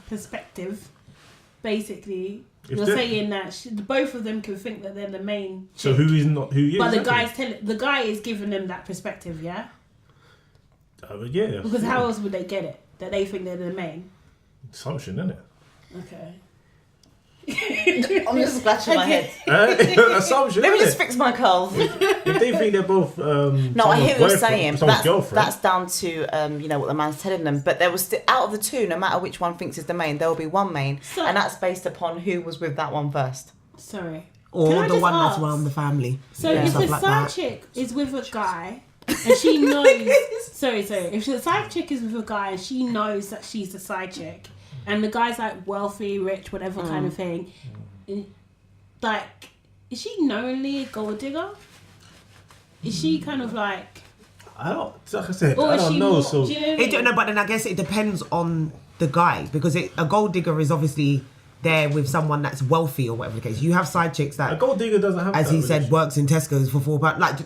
[SPEAKER 1] perspective, basically,
[SPEAKER 2] If
[SPEAKER 1] you're
[SPEAKER 2] they-
[SPEAKER 1] saying that both of them can think that they're the main.
[SPEAKER 2] So
[SPEAKER 1] chick,
[SPEAKER 2] who is not? Who is?
[SPEAKER 1] But the
[SPEAKER 2] exactly.
[SPEAKER 1] the guy is giving them that perspective, yeah.
[SPEAKER 2] Yeah.
[SPEAKER 1] Because how else would they get it that they think they're the main?
[SPEAKER 2] Assumption, isn't it?
[SPEAKER 1] Okay.
[SPEAKER 4] I'm just scratching my head.
[SPEAKER 2] Assumption.
[SPEAKER 4] Let me
[SPEAKER 2] innit?
[SPEAKER 4] just fix my curls.
[SPEAKER 2] If they think they're both.
[SPEAKER 4] No, I hear what you're saying. But
[SPEAKER 2] Someone's girlfriend.
[SPEAKER 4] that's down to you know, what the man's telling them. But there was still, out of the two, no matter which one thinks is the main, there will be one main,
[SPEAKER 1] So-
[SPEAKER 4] and that's based upon who was with that one first.
[SPEAKER 1] Sorry.
[SPEAKER 3] Or
[SPEAKER 1] Can I
[SPEAKER 3] the
[SPEAKER 1] just
[SPEAKER 3] one that's
[SPEAKER 1] ask?
[SPEAKER 3] around the family.
[SPEAKER 1] So
[SPEAKER 4] Yeah.
[SPEAKER 1] if
[SPEAKER 3] Stuff
[SPEAKER 1] the
[SPEAKER 3] like
[SPEAKER 1] side
[SPEAKER 3] that.
[SPEAKER 1] chick is with a guy and she knows, sorry, if the side chick is with a guy and she knows that she's the side chick, and the guy's like wealthy, rich, whatever kind of thing, like, is she knowingly a gold digger? Is she kind of like,
[SPEAKER 2] I don't. Like I said,
[SPEAKER 1] or
[SPEAKER 2] I
[SPEAKER 1] is
[SPEAKER 2] don't
[SPEAKER 1] she
[SPEAKER 2] know.
[SPEAKER 1] more?
[SPEAKER 2] So
[SPEAKER 1] Do you know what I
[SPEAKER 3] It don't
[SPEAKER 1] mean?
[SPEAKER 3] know, but then I guess it depends on the guy because a gold digger is obviously there with someone that's wealthy or whatever the case. You have side chicks
[SPEAKER 2] a
[SPEAKER 3] that,
[SPEAKER 2] gold digger doesn't have.
[SPEAKER 3] as
[SPEAKER 2] that
[SPEAKER 3] he said,
[SPEAKER 2] relationship.
[SPEAKER 3] works in Tesco's for £4. Like, do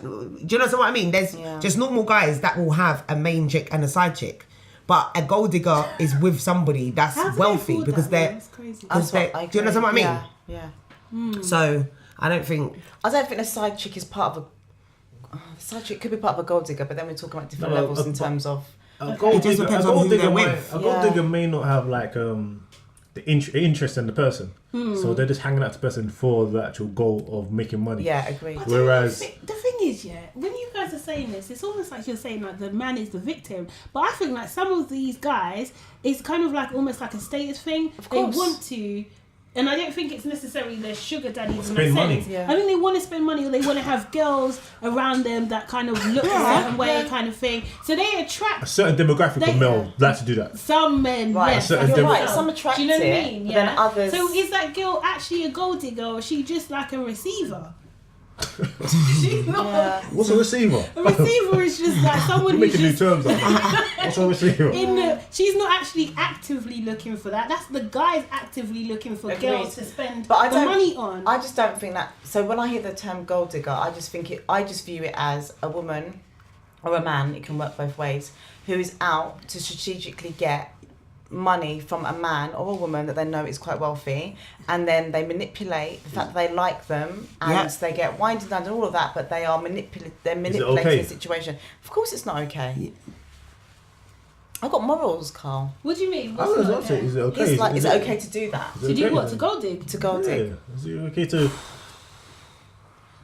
[SPEAKER 3] you know what I mean? There's
[SPEAKER 4] Yeah.
[SPEAKER 3] just normal guys that will have a main chick and a side chick, but a gold digger is with somebody that's
[SPEAKER 1] How do they
[SPEAKER 3] wealthy
[SPEAKER 1] afford
[SPEAKER 3] because
[SPEAKER 1] that, man?
[SPEAKER 3] they're.
[SPEAKER 1] That's crazy.
[SPEAKER 3] Because
[SPEAKER 4] That's what
[SPEAKER 3] they-
[SPEAKER 4] I
[SPEAKER 3] do you know
[SPEAKER 4] agree.
[SPEAKER 3] what I mean?
[SPEAKER 4] Yeah.
[SPEAKER 3] So I don't think.
[SPEAKER 4] I don't think the side chick is part of a. The side chick could be part of a gold digger, but then we're talking about different
[SPEAKER 2] No,
[SPEAKER 4] levels in terms of.
[SPEAKER 2] A
[SPEAKER 3] It
[SPEAKER 2] gold
[SPEAKER 3] just
[SPEAKER 2] digger,
[SPEAKER 3] depends
[SPEAKER 2] a
[SPEAKER 3] on
[SPEAKER 2] gold
[SPEAKER 3] who
[SPEAKER 2] digger
[SPEAKER 3] they're
[SPEAKER 2] might,
[SPEAKER 3] with.
[SPEAKER 2] a gold
[SPEAKER 4] Yeah.
[SPEAKER 2] digger may not have like the interest in the person, so they're just hanging out to the person for the actual goal of making money.
[SPEAKER 4] Yeah, agree.
[SPEAKER 1] But
[SPEAKER 2] Whereas-
[SPEAKER 1] the thing is, yeah, when you guys are saying this, it's almost like you're saying like the man is the victim. But I think like some of these guys, it's kind of like almost like a status thing. They
[SPEAKER 4] course.
[SPEAKER 1] want to, and I don't think it's necessarily their sugar daddies. in
[SPEAKER 2] Spend
[SPEAKER 1] that
[SPEAKER 2] money.
[SPEAKER 1] sense.
[SPEAKER 4] Yeah.
[SPEAKER 1] I think they want to spend money, or they want to have girls around them that kind of look a certain way, kind of thing. So they
[SPEAKER 2] A
[SPEAKER 1] attract
[SPEAKER 2] certain demographic
[SPEAKER 1] They-
[SPEAKER 2] of male like to do that.
[SPEAKER 1] some men.
[SPEAKER 4] Right,
[SPEAKER 1] yes,
[SPEAKER 2] certain
[SPEAKER 1] like
[SPEAKER 4] you're
[SPEAKER 2] demo-
[SPEAKER 4] right.
[SPEAKER 1] yourself.
[SPEAKER 4] Some attract
[SPEAKER 1] Do you know what I
[SPEAKER 4] it,
[SPEAKER 1] mean?
[SPEAKER 4] but
[SPEAKER 1] Yeah.
[SPEAKER 4] then others.
[SPEAKER 1] So is that girl actually a gold digger, or is she just like a receiver? She's not.
[SPEAKER 4] Yeah.
[SPEAKER 2] What's a receiver?
[SPEAKER 1] A receiver is just like someone
[SPEAKER 2] You're
[SPEAKER 1] who's
[SPEAKER 2] making new
[SPEAKER 1] just
[SPEAKER 2] terms up. What's a receiver?
[SPEAKER 1] in the. She's not actually actively looking for that. That's the guy's actively looking for
[SPEAKER 4] Agreed.
[SPEAKER 1] girls to spend
[SPEAKER 4] But I
[SPEAKER 1] the
[SPEAKER 4] don't-
[SPEAKER 1] money on.
[SPEAKER 4] I just don't think that. So when I hear the term gold digger, I just think it. I just view it as a woman or a man. It can work both ways. Who is out to strategically get money from a man or a woman that they know is quite wealthy, and then they manipulate the fact that they like them, and
[SPEAKER 3] Yeah.
[SPEAKER 4] they get winded down and all of that. But they are manipulating
[SPEAKER 2] okay?
[SPEAKER 4] the situation. Of course, it's not okay. I've got morals, Carl.
[SPEAKER 1] What do you mean?
[SPEAKER 2] I
[SPEAKER 1] What's
[SPEAKER 2] was
[SPEAKER 1] not
[SPEAKER 2] gonna say,
[SPEAKER 1] okay?
[SPEAKER 2] is it okay?
[SPEAKER 4] It's like, is it okay to do that?
[SPEAKER 1] To do what? To gold dig?
[SPEAKER 4] To gold dig?
[SPEAKER 2] Yeah. Is it okay to?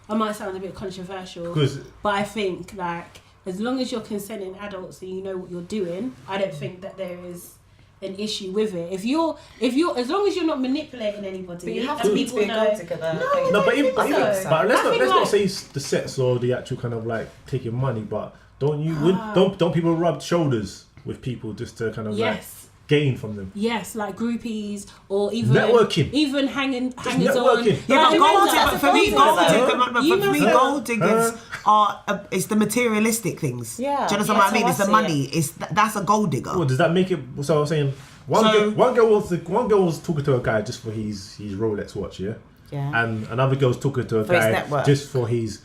[SPEAKER 1] I might sound a bit controversial,
[SPEAKER 2] Because
[SPEAKER 1] but I think like as long as you're consenting adults and you know what you're doing, I don't think that there is an issue with it. If you're as long as you're not manipulating anybody,
[SPEAKER 4] But you have
[SPEAKER 1] and
[SPEAKER 4] to be
[SPEAKER 1] people know.
[SPEAKER 4] gold digger though.
[SPEAKER 1] No,
[SPEAKER 2] no, but even,
[SPEAKER 1] think so.
[SPEAKER 2] let's
[SPEAKER 1] I
[SPEAKER 2] not
[SPEAKER 1] think
[SPEAKER 2] let's not
[SPEAKER 1] like-
[SPEAKER 2] say the sets or the actual kind of like taking money, but don't people rub shoulders with people just to kind of like
[SPEAKER 1] Yes.
[SPEAKER 2] gain from them?
[SPEAKER 1] Yes, like groupies or even
[SPEAKER 2] Networking.
[SPEAKER 1] even hangers on.
[SPEAKER 2] networking.
[SPEAKER 3] Yeah,
[SPEAKER 1] Like,
[SPEAKER 3] but gold
[SPEAKER 1] that's
[SPEAKER 3] digger,
[SPEAKER 1] a
[SPEAKER 3] for me,
[SPEAKER 1] gold
[SPEAKER 3] gold
[SPEAKER 1] digger.
[SPEAKER 3] digger,
[SPEAKER 1] You
[SPEAKER 3] for me,
[SPEAKER 1] must-
[SPEAKER 3] gold diggers are it's the materialistic things.
[SPEAKER 4] Yeah.
[SPEAKER 3] Do you understand
[SPEAKER 4] That's
[SPEAKER 3] what I
[SPEAKER 4] how
[SPEAKER 3] mean?
[SPEAKER 4] I
[SPEAKER 3] It's the
[SPEAKER 4] see
[SPEAKER 3] money. It's that's a gold digger.
[SPEAKER 2] Well, does that make it? So I'm saying
[SPEAKER 3] So-
[SPEAKER 2] one girl was talking to a guy just for his Rolex watch, yeah,
[SPEAKER 4] Yeah.
[SPEAKER 2] and another girl's talking to a
[SPEAKER 4] For his
[SPEAKER 2] guy
[SPEAKER 4] network.
[SPEAKER 2] just for his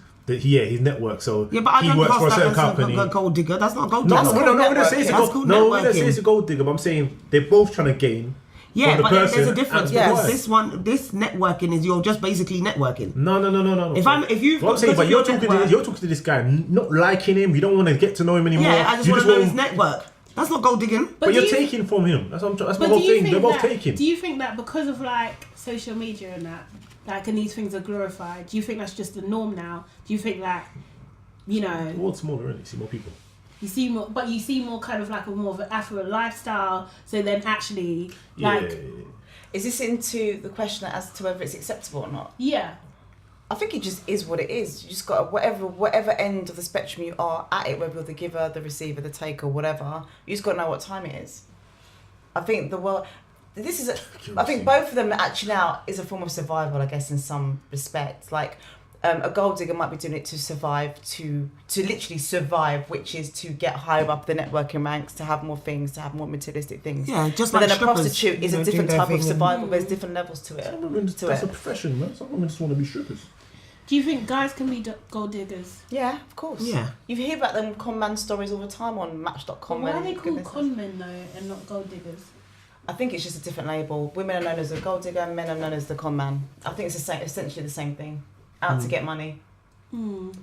[SPEAKER 2] network. So
[SPEAKER 3] Yeah, but I
[SPEAKER 2] he
[SPEAKER 3] don't
[SPEAKER 2] works for a
[SPEAKER 3] class
[SPEAKER 2] certain
[SPEAKER 3] that as
[SPEAKER 2] company.
[SPEAKER 3] a gold digger. That's not gold
[SPEAKER 2] No,
[SPEAKER 3] digger.
[SPEAKER 2] no, no, we don't say it's a
[SPEAKER 3] That's
[SPEAKER 2] gold.
[SPEAKER 3] called
[SPEAKER 2] No, we don't say
[SPEAKER 3] networking.
[SPEAKER 2] it's a gold digger. But I'm saying they're both trying to gain.
[SPEAKER 3] Yeah,
[SPEAKER 2] from the
[SPEAKER 3] but there's
[SPEAKER 2] person
[SPEAKER 3] a difference
[SPEAKER 2] and the
[SPEAKER 3] because
[SPEAKER 2] client.
[SPEAKER 3] this networking is you're just basically networking.
[SPEAKER 2] No.
[SPEAKER 3] If you've
[SPEAKER 2] What I'm
[SPEAKER 3] got-
[SPEAKER 2] saying,
[SPEAKER 3] because
[SPEAKER 2] but
[SPEAKER 3] of
[SPEAKER 2] you're
[SPEAKER 3] your
[SPEAKER 2] talking
[SPEAKER 3] network-
[SPEAKER 2] to this guy, not liking him. You don't want to get to know him anymore.
[SPEAKER 3] Yeah, I just
[SPEAKER 2] You
[SPEAKER 3] want to know his
[SPEAKER 2] want-
[SPEAKER 3] network. That's not gold digging.
[SPEAKER 2] But
[SPEAKER 1] do
[SPEAKER 2] you're
[SPEAKER 1] you-
[SPEAKER 2] taking from him. That's what that's my
[SPEAKER 1] But
[SPEAKER 2] whole
[SPEAKER 1] do you
[SPEAKER 2] thing.
[SPEAKER 1] think
[SPEAKER 2] They're both
[SPEAKER 1] that?
[SPEAKER 2] taking.
[SPEAKER 1] Do you think that because of like social media and that, like, and these things are glorified? Do you think that's just the norm now? Do you think that, you know,
[SPEAKER 2] The world's smaller, isn't it? You see more people.
[SPEAKER 1] you see more, but you see more kind of like a more of an affluent lifestyle? So then actually, like,
[SPEAKER 2] Yeah.
[SPEAKER 4] Is this into the question as to whether it's acceptable or not?
[SPEAKER 1] yeah.
[SPEAKER 4] I think it just is what it is. You just got whatever end of the spectrum you are at it, whether you're the giver, the receiver, the taker, whatever. You just got to know what time it is. I think the world. This is. I think both of them actually now is a form of survival, I guess, in some respects. Like a gold digger might be doing it to survive, to literally survive, which is to get higher up the networking ranks, to have more things, to have more materialistic things.
[SPEAKER 3] Yeah, just
[SPEAKER 4] But
[SPEAKER 3] like
[SPEAKER 4] then a
[SPEAKER 3] strippers,
[SPEAKER 4] prostitute is
[SPEAKER 3] you
[SPEAKER 4] a
[SPEAKER 3] know, do
[SPEAKER 4] different
[SPEAKER 3] their
[SPEAKER 4] type of
[SPEAKER 3] thing and-
[SPEAKER 4] survival. There's different levels to it.
[SPEAKER 2] Some women,
[SPEAKER 4] To
[SPEAKER 2] that's
[SPEAKER 4] it.
[SPEAKER 2] a profession, man. Some women just want to be strippers.
[SPEAKER 1] Do you think guys can be gold diggers?
[SPEAKER 4] Yeah, of course.
[SPEAKER 3] Yeah.
[SPEAKER 4] You hear about them con man stories all the time on Match.com.
[SPEAKER 1] Why are
[SPEAKER 4] and
[SPEAKER 1] they called
[SPEAKER 4] goodness knows.
[SPEAKER 1] con men though and not gold diggers?
[SPEAKER 4] I think it's just a different label. Women are known as the gold digger, men are known as the con man. I think it's essentially the same thing. Out to get money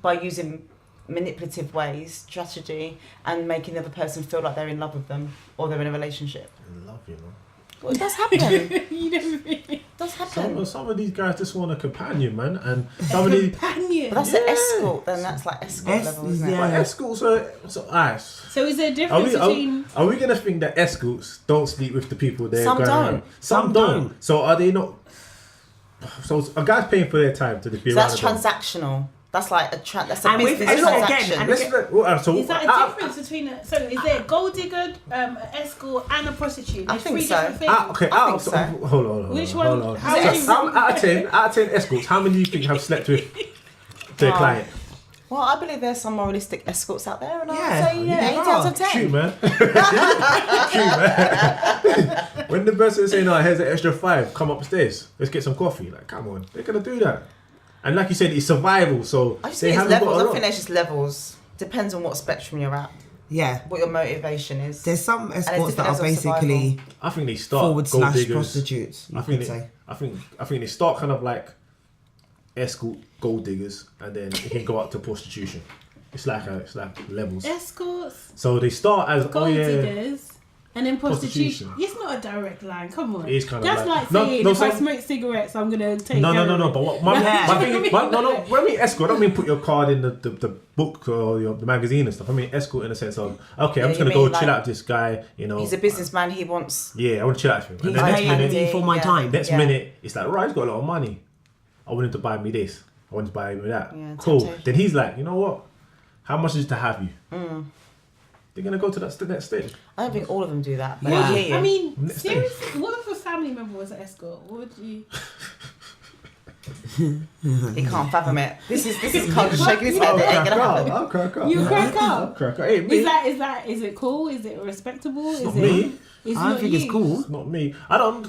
[SPEAKER 4] by using manipulative ways, strategy, and making the other person feel like they're in love with them or they're in a relationship.
[SPEAKER 2] I love you, man.
[SPEAKER 4] Well, it does happen.
[SPEAKER 1] You never really...
[SPEAKER 4] It does happen.
[SPEAKER 2] Some of these guys just want a companion, man, and some of these.
[SPEAKER 1] Companion.
[SPEAKER 4] But that's an escort, then that's like escort level, isn't it?
[SPEAKER 3] yeah.
[SPEAKER 2] But escorts are so nice.
[SPEAKER 1] So is there a difference between...
[SPEAKER 2] Are we gonna think that escorts don't sleep with the people they're
[SPEAKER 4] Some
[SPEAKER 2] going
[SPEAKER 4] don't.
[SPEAKER 2] around? Some don't. So are they not? So a guy's paying for their time to be
[SPEAKER 4] So
[SPEAKER 2] around.
[SPEAKER 4] that's
[SPEAKER 2] them.
[SPEAKER 4] transactional. That's like that's a
[SPEAKER 3] And with
[SPEAKER 4] business
[SPEAKER 3] escort again,
[SPEAKER 4] transaction.
[SPEAKER 3] and
[SPEAKER 2] So
[SPEAKER 1] Is that a difference between so is there a gold digger, an escort, and a prostitute?
[SPEAKER 4] I
[SPEAKER 1] There's
[SPEAKER 4] think
[SPEAKER 1] three
[SPEAKER 4] so.
[SPEAKER 1] different things.
[SPEAKER 2] Okay,
[SPEAKER 4] I think so.
[SPEAKER 2] hold on.
[SPEAKER 1] Which
[SPEAKER 2] hold
[SPEAKER 1] one-
[SPEAKER 2] on.
[SPEAKER 1] how
[SPEAKER 2] So,
[SPEAKER 1] would you-
[SPEAKER 2] out of 10 escorts, how many do you think have slept with their
[SPEAKER 4] Oh.
[SPEAKER 2] client?
[SPEAKER 4] Well, I believe there's some moralistic escorts out there, and
[SPEAKER 3] Yeah,
[SPEAKER 4] I'd say
[SPEAKER 3] yeah,
[SPEAKER 4] 8 out of 10.
[SPEAKER 2] Shoot, man. Shoot, man. When the person say, "No, here's an extra 5. Come upstairs. Let's get some coffee." Like, come on, they're gonna do that. And like you said, it's survival. So
[SPEAKER 4] I just
[SPEAKER 2] they
[SPEAKER 4] think it's
[SPEAKER 2] haven't got
[SPEAKER 4] levels.
[SPEAKER 2] a
[SPEAKER 4] I
[SPEAKER 2] lot.
[SPEAKER 4] think there's just levels. Depends on what spectrum you're at,
[SPEAKER 3] Yeah.
[SPEAKER 4] what your motivation is.
[SPEAKER 3] There's some escorts that
[SPEAKER 4] different
[SPEAKER 3] are
[SPEAKER 4] levels of survival.
[SPEAKER 3] basically
[SPEAKER 2] I think they start
[SPEAKER 3] forward
[SPEAKER 2] gold
[SPEAKER 3] slash
[SPEAKER 2] diggers.
[SPEAKER 3] prostitutes, you
[SPEAKER 2] I think
[SPEAKER 3] could
[SPEAKER 2] they,
[SPEAKER 3] say.
[SPEAKER 2] I think they start kind of like escort gold diggers, and then it can go up to prostitution. It's like levels.
[SPEAKER 1] Escorts,
[SPEAKER 2] So they start as
[SPEAKER 1] gold
[SPEAKER 2] yeah.
[SPEAKER 1] diggers, and then prostitution.
[SPEAKER 2] Prostitution.
[SPEAKER 1] It's not a direct line. Come on.
[SPEAKER 2] It is kind of
[SPEAKER 1] That's
[SPEAKER 2] like-
[SPEAKER 1] like
[SPEAKER 2] No,
[SPEAKER 1] saying
[SPEAKER 2] no,
[SPEAKER 1] if I
[SPEAKER 2] some-
[SPEAKER 1] smoke cigarettes, I'm gonna take.
[SPEAKER 2] No.
[SPEAKER 1] heroin.
[SPEAKER 2] But what my
[SPEAKER 3] Yeah.
[SPEAKER 2] thing, no. When we escort, I don't mean put your card in the book or the magazine and stuff. I mean escort in the sense of okay, I'm
[SPEAKER 4] Yeah,
[SPEAKER 2] just
[SPEAKER 4] you
[SPEAKER 2] gonna go
[SPEAKER 4] mean
[SPEAKER 2] chill
[SPEAKER 4] like-
[SPEAKER 2] out with this guy. You know,
[SPEAKER 4] He's a businessman. He wants.
[SPEAKER 2] yeah, I want to chill out with him.
[SPEAKER 3] he's
[SPEAKER 2] And then
[SPEAKER 3] paying
[SPEAKER 2] next minute,
[SPEAKER 3] me for my
[SPEAKER 4] Yeah.
[SPEAKER 3] time.
[SPEAKER 2] next
[SPEAKER 4] Yeah.
[SPEAKER 2] minute, it's like right, he's got a lot of money. I want him to buy me this. I want him to buy me that.
[SPEAKER 4] Yeah,
[SPEAKER 2] cool.
[SPEAKER 4] temptation.
[SPEAKER 2] Then he's like, you know what? How much is it to have you? They're gonna go to that next stage.
[SPEAKER 4] I don't think all of them do that. But
[SPEAKER 3] Yeah.
[SPEAKER 4] I hear you.
[SPEAKER 1] I mean,
[SPEAKER 2] Next
[SPEAKER 1] seriously, what if a family member was an escort? What would you?
[SPEAKER 4] he can't fathom it. This is Carl just shaking his head. It ain't gonna happen.
[SPEAKER 2] I'll crack up.
[SPEAKER 1] You crack
[SPEAKER 2] I'll
[SPEAKER 1] up.
[SPEAKER 2] crack up. Hey, me.
[SPEAKER 1] Is it cool? Is it respectable? Is
[SPEAKER 2] not
[SPEAKER 1] it?
[SPEAKER 2] me.
[SPEAKER 1] It's
[SPEAKER 3] I don't
[SPEAKER 1] not
[SPEAKER 3] think
[SPEAKER 1] you.
[SPEAKER 3] it's cool.
[SPEAKER 2] It's not me. I don't.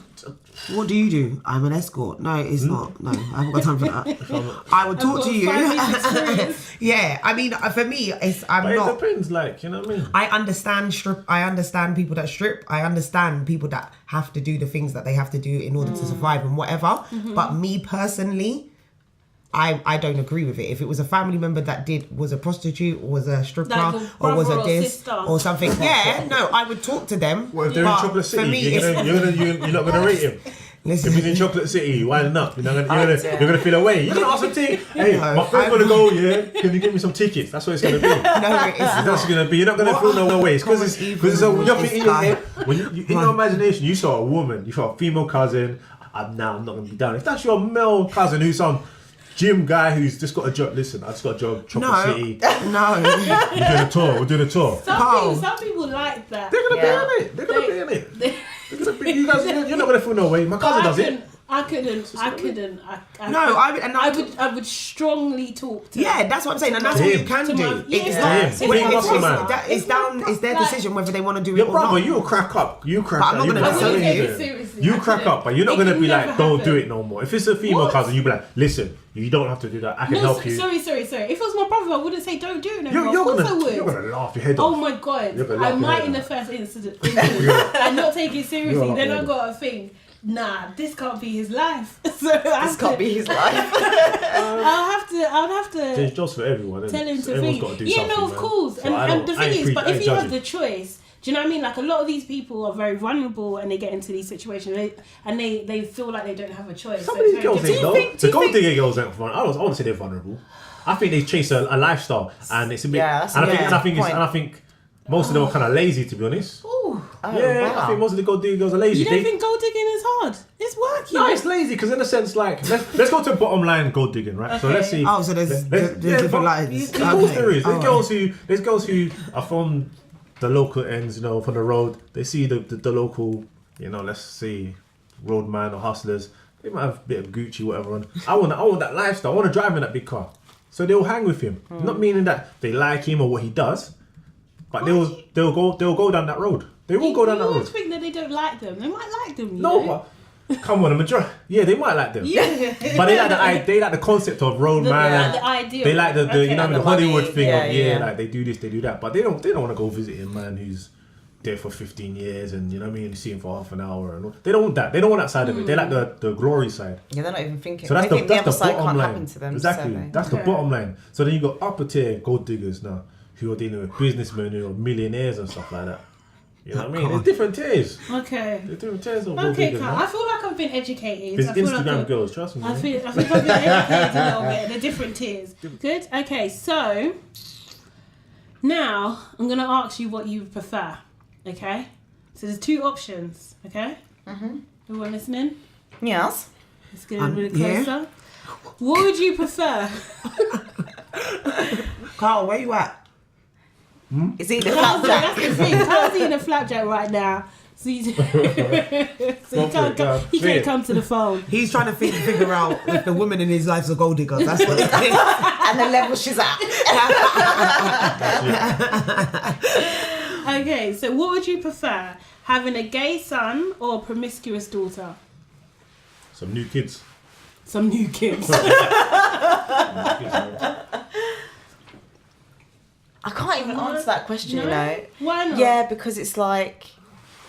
[SPEAKER 3] What do you do? I'm an escort. No, it's not. No, I haven't got time for that. I would
[SPEAKER 1] I've
[SPEAKER 3] talk
[SPEAKER 1] got
[SPEAKER 3] to you.
[SPEAKER 1] 5 years experience.
[SPEAKER 3] Yeah, I mean, for me, I'm
[SPEAKER 2] But it
[SPEAKER 3] not.
[SPEAKER 2] depends, like, you know what I mean?
[SPEAKER 3] I understand strip. I understand people that strip. I understand people that have to do the things that they have to do in order to survive and whatever. But me personally, I don't agree with it. If it was a family member that was a prostitute or was a stripper
[SPEAKER 1] Like a
[SPEAKER 3] or was
[SPEAKER 1] brother
[SPEAKER 3] a
[SPEAKER 1] or
[SPEAKER 3] this
[SPEAKER 1] sister.
[SPEAKER 3] or something, yeah, no, I would talk to them.
[SPEAKER 2] Well, if they're in
[SPEAKER 3] But
[SPEAKER 2] Chocolate
[SPEAKER 3] for
[SPEAKER 2] City,
[SPEAKER 3] me,
[SPEAKER 2] you're not gonna rate him.
[SPEAKER 3] listen,
[SPEAKER 2] If he's in Chocolate City, winding up, you're gonna feel away. You're gonna ask him, hey,
[SPEAKER 3] No,
[SPEAKER 2] my friend's gonna go, yeah. Can you give me some tickets? That's what it's gonna be.
[SPEAKER 3] no, it's
[SPEAKER 2] That's
[SPEAKER 3] not.
[SPEAKER 2] gonna be. You're not gonna
[SPEAKER 3] What?
[SPEAKER 2] feel no way. Because
[SPEAKER 3] Come
[SPEAKER 2] it's
[SPEAKER 3] on,
[SPEAKER 2] because
[SPEAKER 3] even
[SPEAKER 2] when you're
[SPEAKER 3] with
[SPEAKER 2] thinking in
[SPEAKER 3] this
[SPEAKER 2] your
[SPEAKER 3] guy.
[SPEAKER 2] head, when you in your imagination, you saw a woman, you saw a female cousin. I'm not gonna be down. If that's your male cousin who's some gym guy who's just got a job. Listen, I just got a job, Chocolate City.
[SPEAKER 3] No.
[SPEAKER 2] We're doing a tour. We're doing a tour.
[SPEAKER 1] Some people like that.
[SPEAKER 2] They're gonna
[SPEAKER 4] Yeah.
[SPEAKER 2] be in it. They're gonna be in it. They're gonna be, you guys, you're not gonna feel no way. My cousin does it.
[SPEAKER 1] I couldn't.
[SPEAKER 3] No,
[SPEAKER 1] I would strongly talk to.
[SPEAKER 3] Yeah, that's what I'm saying, and that's
[SPEAKER 2] To
[SPEAKER 3] what
[SPEAKER 2] him.
[SPEAKER 3] you can
[SPEAKER 1] To
[SPEAKER 3] do.
[SPEAKER 1] my- yeah,
[SPEAKER 3] It's
[SPEAKER 1] it's
[SPEAKER 3] not.
[SPEAKER 1] him.
[SPEAKER 3] It's,
[SPEAKER 1] It's
[SPEAKER 2] Bring
[SPEAKER 1] my
[SPEAKER 2] muscle
[SPEAKER 1] brother.
[SPEAKER 2] man.
[SPEAKER 3] it's down. It's their
[SPEAKER 1] Like-
[SPEAKER 3] decision whether they want to do
[SPEAKER 2] Your
[SPEAKER 3] it or
[SPEAKER 2] brother,
[SPEAKER 3] not.
[SPEAKER 2] you'll crack up. You crack
[SPEAKER 3] But
[SPEAKER 2] up.
[SPEAKER 3] I'm not
[SPEAKER 2] You
[SPEAKER 3] gonna
[SPEAKER 2] be like,
[SPEAKER 3] tell
[SPEAKER 2] "What are
[SPEAKER 3] you."
[SPEAKER 2] doing?"
[SPEAKER 1] Seriously,
[SPEAKER 2] You
[SPEAKER 1] I
[SPEAKER 2] crack
[SPEAKER 1] couldn't.
[SPEAKER 2] up, but you're not
[SPEAKER 1] It
[SPEAKER 2] gonna
[SPEAKER 1] could
[SPEAKER 2] be like,
[SPEAKER 1] never
[SPEAKER 2] "Don't
[SPEAKER 1] happen.
[SPEAKER 2] do it no more." If it's a female
[SPEAKER 1] What?
[SPEAKER 2] cousin, you be like, "Listen, you don't have to do that. I can
[SPEAKER 1] No,
[SPEAKER 2] help you."
[SPEAKER 1] sorry. If it was my brother, I wouldn't say don't do it no more.
[SPEAKER 2] You're
[SPEAKER 1] Of course I
[SPEAKER 2] gonna
[SPEAKER 1] would.
[SPEAKER 2] you're gonna laugh your head
[SPEAKER 1] Oh
[SPEAKER 2] off.
[SPEAKER 1] my god!
[SPEAKER 2] You're gonna
[SPEAKER 1] I
[SPEAKER 2] laugh your
[SPEAKER 1] might
[SPEAKER 2] head
[SPEAKER 1] in the
[SPEAKER 2] off.
[SPEAKER 1] first incident and not take it seriously.
[SPEAKER 2] You're
[SPEAKER 1] Then
[SPEAKER 2] not
[SPEAKER 1] I
[SPEAKER 2] gonna-
[SPEAKER 1] got to think, nah, this can't be his life. So I
[SPEAKER 4] This can't be his life.
[SPEAKER 1] I'll have to
[SPEAKER 2] There's jobs for everyone. Isn't
[SPEAKER 1] tell
[SPEAKER 2] it?
[SPEAKER 1] him
[SPEAKER 2] So
[SPEAKER 1] to
[SPEAKER 2] everyone's
[SPEAKER 1] think.
[SPEAKER 2] got to do
[SPEAKER 1] Yeah,
[SPEAKER 2] something.
[SPEAKER 1] no, of
[SPEAKER 2] man.
[SPEAKER 1] course.
[SPEAKER 2] So
[SPEAKER 1] And,
[SPEAKER 2] I don't-
[SPEAKER 1] the
[SPEAKER 2] I
[SPEAKER 1] thing
[SPEAKER 2] ain't
[SPEAKER 1] is,
[SPEAKER 2] pre-
[SPEAKER 1] but
[SPEAKER 2] I
[SPEAKER 1] if
[SPEAKER 2] ain't
[SPEAKER 1] you have
[SPEAKER 2] judging.
[SPEAKER 1] the choice, do you know what I mean? Like a lot of these people are very vulnerable and they get into these situations and they feel like they don't have a choice.
[SPEAKER 2] Some
[SPEAKER 1] So
[SPEAKER 2] of
[SPEAKER 1] it's
[SPEAKER 2] these
[SPEAKER 1] very
[SPEAKER 2] girls
[SPEAKER 1] difficult.
[SPEAKER 2] ain't though. The gold digger girls ain't vulnerable. I want to say they're vulnerable. I think they chase a lifestyle, and it's a bit.
[SPEAKER 4] Yeah, that's
[SPEAKER 2] and,
[SPEAKER 4] a good point.
[SPEAKER 2] I think most of them are kind of lazy, to be honest.
[SPEAKER 1] Ooh.
[SPEAKER 4] Oh,
[SPEAKER 2] Yeah,
[SPEAKER 4] wow.
[SPEAKER 2] I think most of the gold digger girls are lazy.
[SPEAKER 1] You don't
[SPEAKER 2] They-
[SPEAKER 1] think gold digging is hard? It's working.
[SPEAKER 2] No, it's lazy because in a sense, like let's go to bottom line gold digging, right? So
[SPEAKER 1] Okay.
[SPEAKER 2] let's see.
[SPEAKER 3] Oh, so there's different
[SPEAKER 2] but
[SPEAKER 3] lines.
[SPEAKER 2] Of course
[SPEAKER 3] Okay.
[SPEAKER 2] there is. There's
[SPEAKER 3] Alright.
[SPEAKER 2] girls who are from the local ends, you know, from the road. They see the local, you know, let's say roadman or hustlers. They might have a bit of Gucci, whatever. On. I want that lifestyle. I want to drive in that big car. So they'll hang with him. Not meaning that they like him or what he does, but they'll go down that road. They will go down that
[SPEAKER 1] You
[SPEAKER 2] road.
[SPEAKER 1] always think that they don't like them. They might like them. You
[SPEAKER 2] No,
[SPEAKER 1] know?
[SPEAKER 2] but Come on, the majority. Yeah, they might like them.
[SPEAKER 1] Yeah.
[SPEAKER 2] But they like the concept of road man.
[SPEAKER 1] the idea.
[SPEAKER 2] They like the
[SPEAKER 1] Okay.
[SPEAKER 2] you know
[SPEAKER 4] the
[SPEAKER 2] the Hollywood
[SPEAKER 4] money,
[SPEAKER 2] thing of
[SPEAKER 4] yeah.
[SPEAKER 2] like they do this, they do that. But they don't want to go visit a man who's there for 15 years and you know what I mean, you see him for half an hour and all. They don't want that. They don't want that side of it. They like the glory side.
[SPEAKER 4] Yeah, they're not even thinking.
[SPEAKER 2] So that's
[SPEAKER 4] they think the other side
[SPEAKER 2] bottom
[SPEAKER 4] can't
[SPEAKER 2] line.
[SPEAKER 4] happen to them.
[SPEAKER 2] Exactly.
[SPEAKER 4] So
[SPEAKER 2] That's the
[SPEAKER 1] Okay.
[SPEAKER 2] bottom line. So then you got upper tier gold diggers now who are dealing with businessmen who are millionaires and stuff like that. You know what I mean? There's different tiers.
[SPEAKER 1] Okay.
[SPEAKER 2] There's different tiers of gold
[SPEAKER 1] Okay,
[SPEAKER 2] diggers.
[SPEAKER 1] Carl.
[SPEAKER 2] Man.
[SPEAKER 1] I feel like I've been educated.
[SPEAKER 2] There's
[SPEAKER 1] I feel
[SPEAKER 2] Instagram
[SPEAKER 1] like
[SPEAKER 2] girls, trust me.
[SPEAKER 1] I
[SPEAKER 2] man.
[SPEAKER 1] think I've been educated a little bit. The different tiers. Good. Okay, so now I'm gonna ask you what you prefer. Okay. So there's two options. Okay. Everyone listening?
[SPEAKER 4] yes.
[SPEAKER 1] Let's get a bit
[SPEAKER 3] yeah.
[SPEAKER 1] closer. What would you prefer?
[SPEAKER 3] Carl, where you at?
[SPEAKER 4] It's either
[SPEAKER 1] Carl's,
[SPEAKER 4] flapjack.
[SPEAKER 1] that's the thing. Carl's eating a flapjack right now. So, so he can't come to the phone.
[SPEAKER 3] He's trying to figure out if the woman in his life's a gold digger. That's what it is.
[SPEAKER 4] And the level she's at.
[SPEAKER 1] Okay, so what would you prefer? Having a gay son or a promiscuous daughter?
[SPEAKER 2] Some new kids.
[SPEAKER 1] Some new kids.
[SPEAKER 4] I can't even answer that question, you
[SPEAKER 1] No?
[SPEAKER 4] know.
[SPEAKER 1] Why not?
[SPEAKER 4] Yeah, because it's like,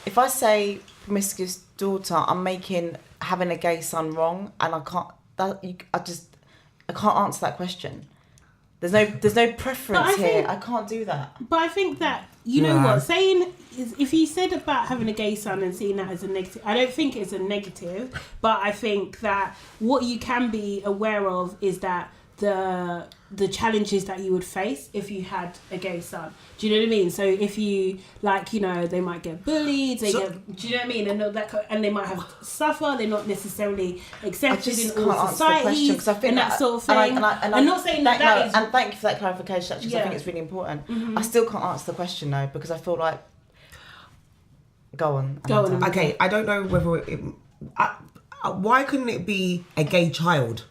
[SPEAKER 4] if I say promiscuous daughter, I'm making having a gay son wrong, and I can't. I can't answer that question. There's no preference
[SPEAKER 1] But I
[SPEAKER 4] here.
[SPEAKER 1] think-
[SPEAKER 4] I can't do that.
[SPEAKER 1] But I think that, you know
[SPEAKER 3] Yeah.
[SPEAKER 1] what, saying, if you said about having a gay son and seeing that as a negative, I don't think it's a negative, but I think that what you can be aware of is that the challenges that you would face if you had a gay son. Do you know what I mean? So if you, like, you know, they might get bullied, do you know what I mean? And they might have suffer, they're not necessarily
[SPEAKER 4] I
[SPEAKER 1] accepted
[SPEAKER 4] just
[SPEAKER 1] in
[SPEAKER 4] can't
[SPEAKER 1] all
[SPEAKER 4] answer the question
[SPEAKER 1] societies
[SPEAKER 4] because I think
[SPEAKER 1] and that sort of thing. I'm not saying that is...
[SPEAKER 4] And thank you for that clarification, actually, 'cause I
[SPEAKER 1] Yeah.
[SPEAKER 4] think it's really important. I still can't answer the question though because I feel like. Go on.
[SPEAKER 1] Go on.
[SPEAKER 3] Okay, I don't know whether why couldn't it be a gay child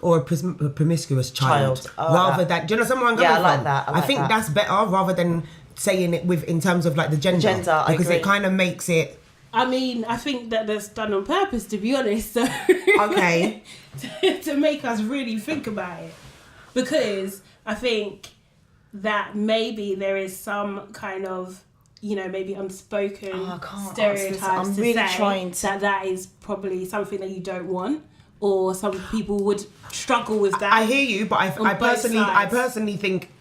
[SPEAKER 3] or a promiscuous child,
[SPEAKER 4] I like
[SPEAKER 3] rather
[SPEAKER 4] that.
[SPEAKER 3] than? Do you know somewhere I'm coming
[SPEAKER 4] Yeah, I
[SPEAKER 3] from?
[SPEAKER 4] like that. I like
[SPEAKER 3] think
[SPEAKER 4] that.
[SPEAKER 3] that's better rather than saying it in terms of like the gender,
[SPEAKER 4] Gender, I
[SPEAKER 3] because
[SPEAKER 4] agree.
[SPEAKER 3] it kind of makes it
[SPEAKER 1] I mean, I think that that's done on purpose, to be honest. So
[SPEAKER 3] okay.
[SPEAKER 1] to make us really think about it. Because I think that maybe there is some kind of, you know, maybe unspoken
[SPEAKER 4] Oh, I can't answer this.
[SPEAKER 1] stereotypes
[SPEAKER 4] I'm
[SPEAKER 1] to
[SPEAKER 4] really
[SPEAKER 1] say
[SPEAKER 4] trying to-
[SPEAKER 1] that is probably something that you don't want, or some people would struggle with that.
[SPEAKER 3] I hear you, but I
[SPEAKER 1] both sides.
[SPEAKER 3] personally think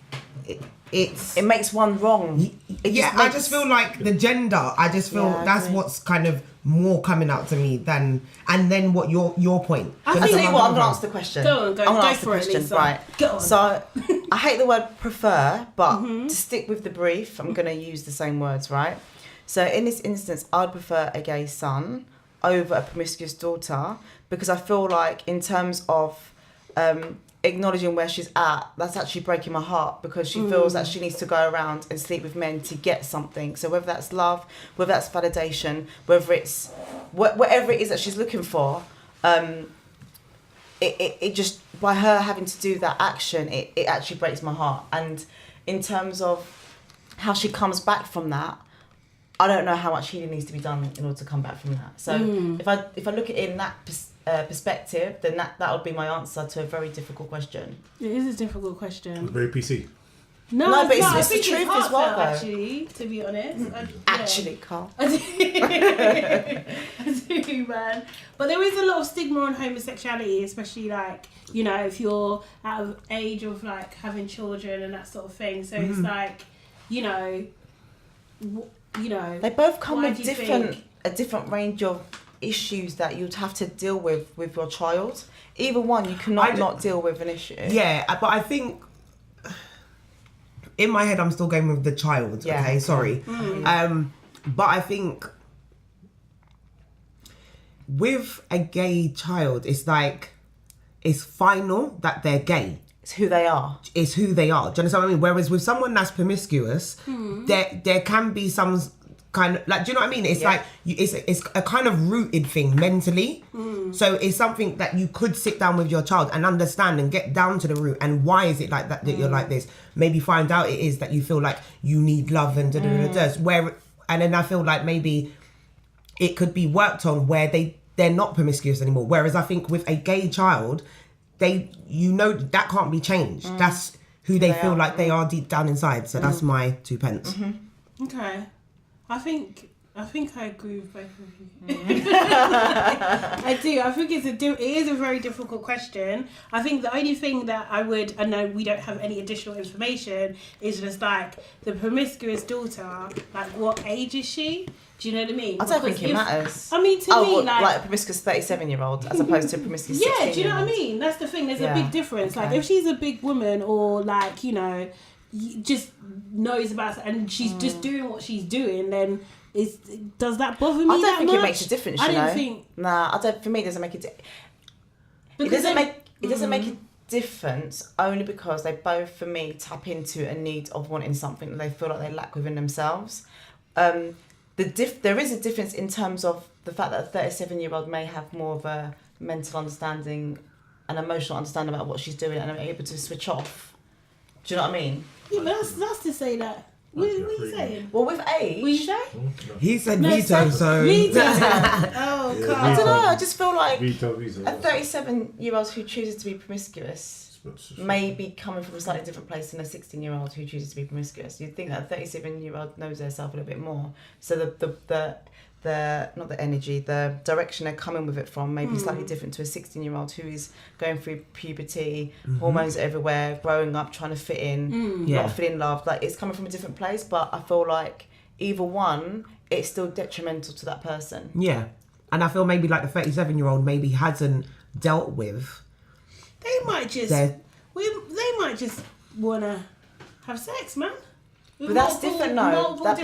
[SPEAKER 3] it's
[SPEAKER 4] It makes one wrong. It
[SPEAKER 3] yeah. I just feel like the gender. I just feel
[SPEAKER 4] Yeah, I
[SPEAKER 3] that's
[SPEAKER 4] agree.
[SPEAKER 3] what's kind of more coming out to me than, and then what your point.
[SPEAKER 1] I
[SPEAKER 3] Do
[SPEAKER 4] I'll
[SPEAKER 3] you
[SPEAKER 4] tell
[SPEAKER 3] know
[SPEAKER 4] you
[SPEAKER 3] where
[SPEAKER 4] what, I'm
[SPEAKER 3] coming
[SPEAKER 4] going to
[SPEAKER 3] from?
[SPEAKER 4] answer the question.
[SPEAKER 1] Go on, go-
[SPEAKER 4] I'm gonna
[SPEAKER 1] go
[SPEAKER 4] answer
[SPEAKER 1] for it,
[SPEAKER 4] the question,
[SPEAKER 1] Lisa.
[SPEAKER 4] right.
[SPEAKER 1] Go on.
[SPEAKER 4] So, I hate the word prefer, but
[SPEAKER 1] Mm-hmm.
[SPEAKER 4] to stick with the brief, I'm going to use the same words, right? So, in this instance, I'd prefer a gay son over a promiscuous daughter because I feel like, in terms of acknowledging where she's at, that's actually breaking my heart because she feels that she needs to go around and sleep with men to get something. So whether that's love, whether that's validation, whether it's whatever it is that she's looking for, it just, by her having to do that action, it actually breaks my heart. And in terms of how she comes back from that, I don't know how much healing needs to be done in order to come back from that. So if I look at it in that perspective, then that would be my answer to a very difficult question.
[SPEAKER 1] It is a difficult question.
[SPEAKER 2] Very PC.
[SPEAKER 1] No,
[SPEAKER 4] No, but it's
[SPEAKER 1] I
[SPEAKER 4] the
[SPEAKER 1] think
[SPEAKER 4] truth as well,
[SPEAKER 1] heartfelt,
[SPEAKER 4] though.
[SPEAKER 1] actually, to be honest.
[SPEAKER 4] Actually, Carl.
[SPEAKER 1] I do, man. But there is a lot of stigma on homosexuality, especially, like, you know, if you're out of age of, like, having children and that sort of thing. So it's like, you know,
[SPEAKER 4] They both come
[SPEAKER 1] why
[SPEAKER 4] with
[SPEAKER 1] do you
[SPEAKER 4] a different range of issues that you'd have to deal with your child. Either one, you cannot not deal with an issue.
[SPEAKER 3] Yeah, but I think in my head I'm still going with the child.
[SPEAKER 4] Yeah.
[SPEAKER 3] Okay, sorry. But I think with a gay child, it's like it's final that they're gay.
[SPEAKER 4] It's who they are.
[SPEAKER 3] It's who they are. Do you understand what I mean? Whereas with someone that's promiscuous, there can be some kind of, like, do you know what I mean? It's like it's a kind of rooted thing mentally. So it's something that you could sit down with your child and understand and get down to the root. And why is it like that you're like this? Maybe find out it is that you feel like you need love and where, and then I feel like maybe it could be worked on where they they're not promiscuous anymore. Whereas I think with a gay child, that can't be changed. That's who they feel like they are deep down inside. So that's my 2 pence.
[SPEAKER 1] Okay. I think I agree with both of you. I do. I think it is a very difficult question. I think the only thing that I know we don't have any additional information, is just like the promiscuous daughter, like what age is she? Do you know what I mean?
[SPEAKER 4] I don't think it matters.
[SPEAKER 1] I mean, to me,
[SPEAKER 4] like a promiscuous 37-year-old as opposed to a promiscuous 16-year-old.
[SPEAKER 1] Yeah, do you know what I mean? That's the thing. There's a big difference.
[SPEAKER 4] Okay.
[SPEAKER 1] Like, if she's a big woman or, like, you know, just knows about and she's just doing what she's doing, then does that bother me?
[SPEAKER 4] I don't think
[SPEAKER 1] much?
[SPEAKER 4] it makes a difference.
[SPEAKER 1] I don't think.
[SPEAKER 4] Nah, I don't. For me, it doesn't make a difference. It doesn't make a difference only because they both, for me, tap into a need of wanting something that they feel like they lack within themselves. There is a difference in terms of the fact that a 37-year-old may have more of a mental understanding and emotional understanding about what she's doing and are able to switch off. Do you know what I mean?
[SPEAKER 1] Yeah, but that's to say that. What are you saying?
[SPEAKER 4] Well, with age...
[SPEAKER 1] What you say?
[SPEAKER 3] He said veto, so...
[SPEAKER 1] Veto. Oh, God.
[SPEAKER 4] I don't know, I just feel like
[SPEAKER 2] Veto.
[SPEAKER 4] a 37-year-old who chooses to be promiscuous may be coming from a slightly different place than a 16-year-old who chooses to be promiscuous. You'd think that a 37-year-old knows herself a little bit more. So the not the energy, the direction they're coming with it from may be slightly different to a 16-year-old who is going through puberty, hormones everywhere, growing up, trying to fit in, not feeling loved. Like, it's coming from a different place, but I feel like either one, it's still detrimental to that person.
[SPEAKER 3] Yeah. And I feel maybe like the 37-year-old maybe hasn't dealt with...
[SPEAKER 1] They might just want to have sex, man.
[SPEAKER 4] But that's different, though. But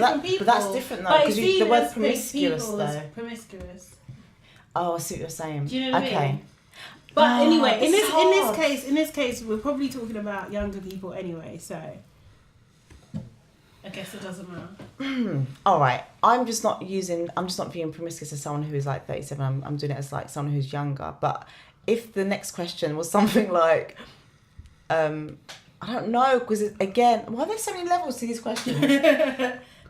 [SPEAKER 4] that's different, though, because the word promiscuous, though.
[SPEAKER 1] Promiscuous.
[SPEAKER 4] Oh, I see what you're saying.
[SPEAKER 1] Do you know what I mean? But
[SPEAKER 4] Oh,
[SPEAKER 1] anyway, in
[SPEAKER 4] it's
[SPEAKER 1] this case, we're probably talking about younger people anyway, so I guess it doesn't matter.
[SPEAKER 4] All right, I'm just not viewing promiscuous as someone who is like 37. I'm doing it as like someone who's younger. But if the next question was something like, I don't know, because again, why are there so many levels to these questions?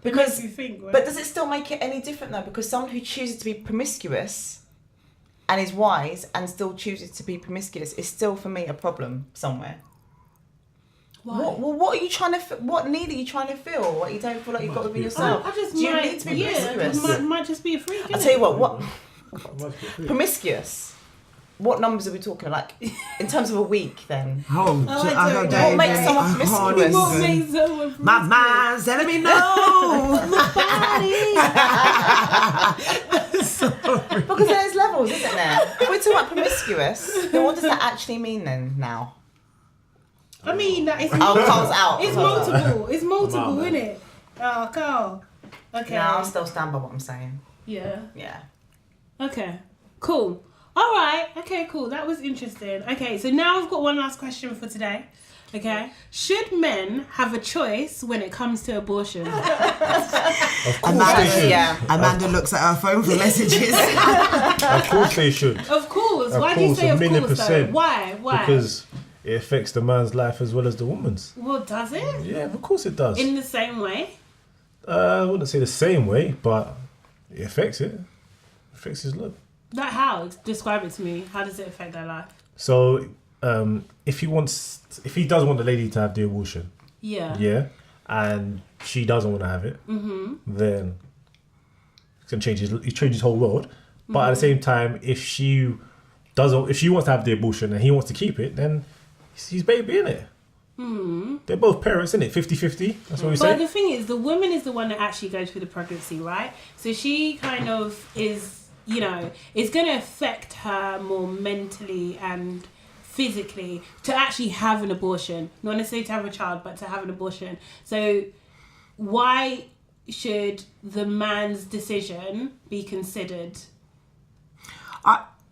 [SPEAKER 4] Because,
[SPEAKER 1] you think, right?
[SPEAKER 4] but does it still make it any different though? Because someone who chooses to be promiscuous and is wise and still chooses to be promiscuous is still, for me, a problem somewhere.
[SPEAKER 1] Why?
[SPEAKER 4] What are you trying to? What need are you trying to fill? What you don't feel like you've got within yourself?
[SPEAKER 1] Do you
[SPEAKER 4] need to be promiscuous?
[SPEAKER 1] Might just be a freak.
[SPEAKER 4] I'll tell you what promiscuous. What numbers are we talking? Like, in terms of a week, then?
[SPEAKER 3] I don't know.
[SPEAKER 4] What makes someone promiscuous?
[SPEAKER 1] What makes someone promiscuous?
[SPEAKER 3] My mind's telling me no.
[SPEAKER 4] Because there's levels, isn't there? If we're talking about promiscuous, then what does that actually mean then now?
[SPEAKER 1] I mean, it's
[SPEAKER 4] Carl's out.
[SPEAKER 1] It's multiple. It's multiple, isn't it? Oh, Carl. Okay.
[SPEAKER 4] No, I'll still stand by what I'm saying.
[SPEAKER 1] Yeah.
[SPEAKER 4] Yeah.
[SPEAKER 1] Okay. Cool. All right. Okay, cool. That was interesting. Okay, so now I've got one last question for today. Okay. Should men have a choice when it comes to abortion?
[SPEAKER 2] Of course they should.
[SPEAKER 4] Yeah.
[SPEAKER 3] Amanda looks at her phone for messages.
[SPEAKER 2] Of course they should.
[SPEAKER 1] Of course.
[SPEAKER 2] Of
[SPEAKER 1] Why do you
[SPEAKER 2] course,
[SPEAKER 1] say
[SPEAKER 2] a
[SPEAKER 1] of
[SPEAKER 2] million
[SPEAKER 1] course though?
[SPEAKER 2] percent.
[SPEAKER 1] Why?
[SPEAKER 2] Because it affects the man's life as well as the woman's.
[SPEAKER 1] Well, does it?
[SPEAKER 2] Yeah, of course it does.
[SPEAKER 1] In the same way?
[SPEAKER 2] I wouldn't say the same way, but it affects it. It affects his look.
[SPEAKER 1] Like how? Describe it to me. How does it affect their life?
[SPEAKER 2] So, if he does want the lady to have the abortion,
[SPEAKER 1] Yeah.
[SPEAKER 2] and she doesn't want to have it, then it's gonna change his whole world. But at the same time, if she wants to have the abortion and he wants to keep it, then he's baby in it. They're both parents, innit? 50-50. That's what we say.
[SPEAKER 1] But the thing is, the woman is the one that actually goes through the pregnancy, right? So she kind of is, you know, it's going to affect her more mentally and physically to actually have an abortion. Not necessarily to have a child, but to have an abortion. So why should the man's decision be considered?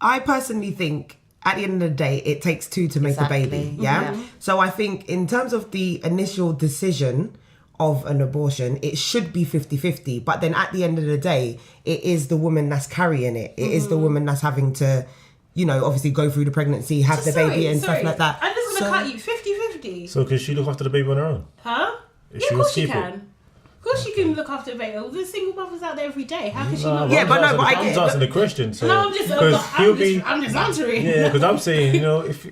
[SPEAKER 3] I personally think at the end of the day, it takes two to make a baby. Yeah? So I think in terms of the initial decision of an abortion, it should be 50-50. But then at the end of the day, it is the woman that's carrying it. It is the woman that's having to, you know, obviously go through the pregnancy, have the baby and stuff like that.
[SPEAKER 1] I'm just going to cut you 50-50.
[SPEAKER 2] So can she look after the baby on her own?
[SPEAKER 1] Huh?
[SPEAKER 2] If
[SPEAKER 1] Yeah,
[SPEAKER 2] she
[SPEAKER 1] of
[SPEAKER 2] wants
[SPEAKER 1] course
[SPEAKER 2] to
[SPEAKER 1] you
[SPEAKER 2] keep it.
[SPEAKER 1] can. Of course she can look after a baby. There's single mothers out there every day. How can she
[SPEAKER 2] Nah,
[SPEAKER 1] not?
[SPEAKER 3] Yeah, but no, but I
[SPEAKER 2] I'm
[SPEAKER 3] get
[SPEAKER 2] just
[SPEAKER 3] it,
[SPEAKER 2] asking the question. So,
[SPEAKER 1] No, I'm just answering.
[SPEAKER 2] Yeah, because I'm saying,